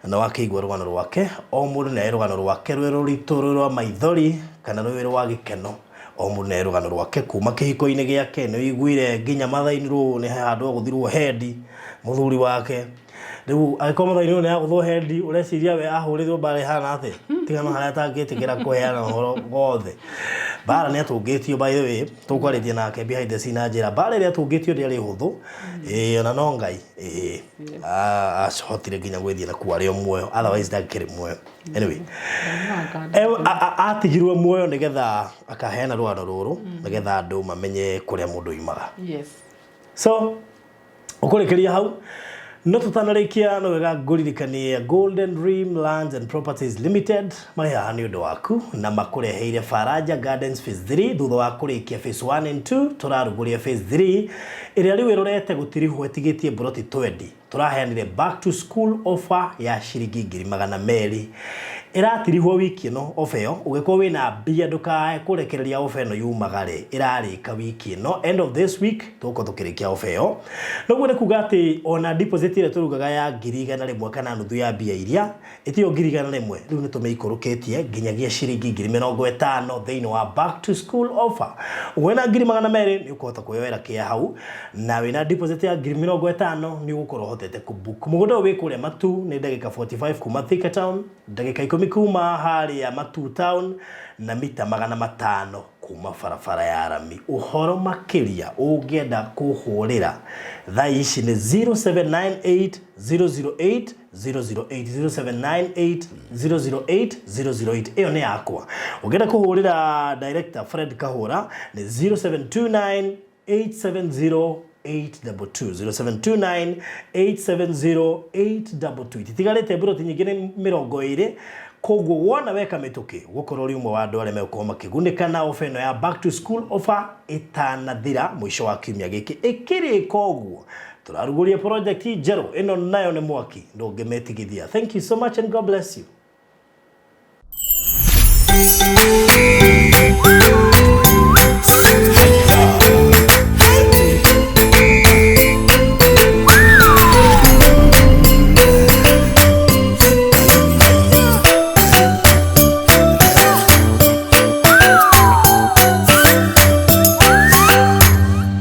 na wakeigwa rwano rwake o mundu na rwano rwake rwero ritoro rwa maithori kana rwero wa gikeno o mundu na rwano rwake kuma kihiko-ini giake no igwire nginya mathaini ru ni handu guthirwo hendi muthuri wake riu agikoma thaini ne aguthwo hendi ureciria we ahurirwo bare hana ati tigana haria tangitikira kuheana horo gothe bara ne atungitio by the way tukwaritie nake behind the scene njira bara ria atungitio ndari huthu ona no ngai hotire nginya gwithia na kuari muoyo otherwise ndakiri muoyo anyway atigirwe muoyo nigetha akaheana rwano ruru nigetha andu mamenye kuria mundu imaga. Yes, so ukurikiria hau no tutanarikia no wega nguririkanie Golden Dream Lands and Properties Limited maya ni undu waku na makureheire Faraja Gardens Phase 3 thutha wa kurikia Phase 1 and 2 turaruguria Phase 3 iria riu irorete gutiriho etigitie broti 20 turaheanire back to school offer ya shiringi 200 iratirihwo wiki no offer yo ugikwo wina mbia ndukae kurekereria offer no yumagare irarika wiki no end of this week tuko tukirikia offer yo no gwene kugati ona deposit ile turugaga ya 100 kana nuthu ya mbia iria itio 100 riu ni tumeikurukitie nginyagia shiringi 50 thiini wa back to school offer wena 200 ni ukota kuyoera kia hau na wina deposit ya 50 ni ugukorwo hotete kubook mugunda wi kuria matu ni ndagika 45 kuma Thika Town ndagika rũmi kuma haria Matu Town na mita 500 kuma barabara ya Arami. Ũhoro makĩria ũngĩenda kũhũrĩra thaa ici nĩ 0798 008 008 0798 008 ĩyo nĩ yakwa. Ũngĩenda kũhũrĩra director Fred Kahũra nĩ 0729 870 822 0729 870 itigarĩte buroti nyingĩ nĩ 20 koguo wona weka mĩtũkĩ gũkorwo ri ũmwe wa andũ arĩa megũkorwo makĩgunĩka na ofa ĩno ya back to school offer ĩtanathira mũico wa kiumia gĩkĩ ĩkĩrĩka ũguo tũrarugũria project njerũ ĩno nayo nĩ mwaki ndũngĩmetigithia. Thank you so much and God bless you.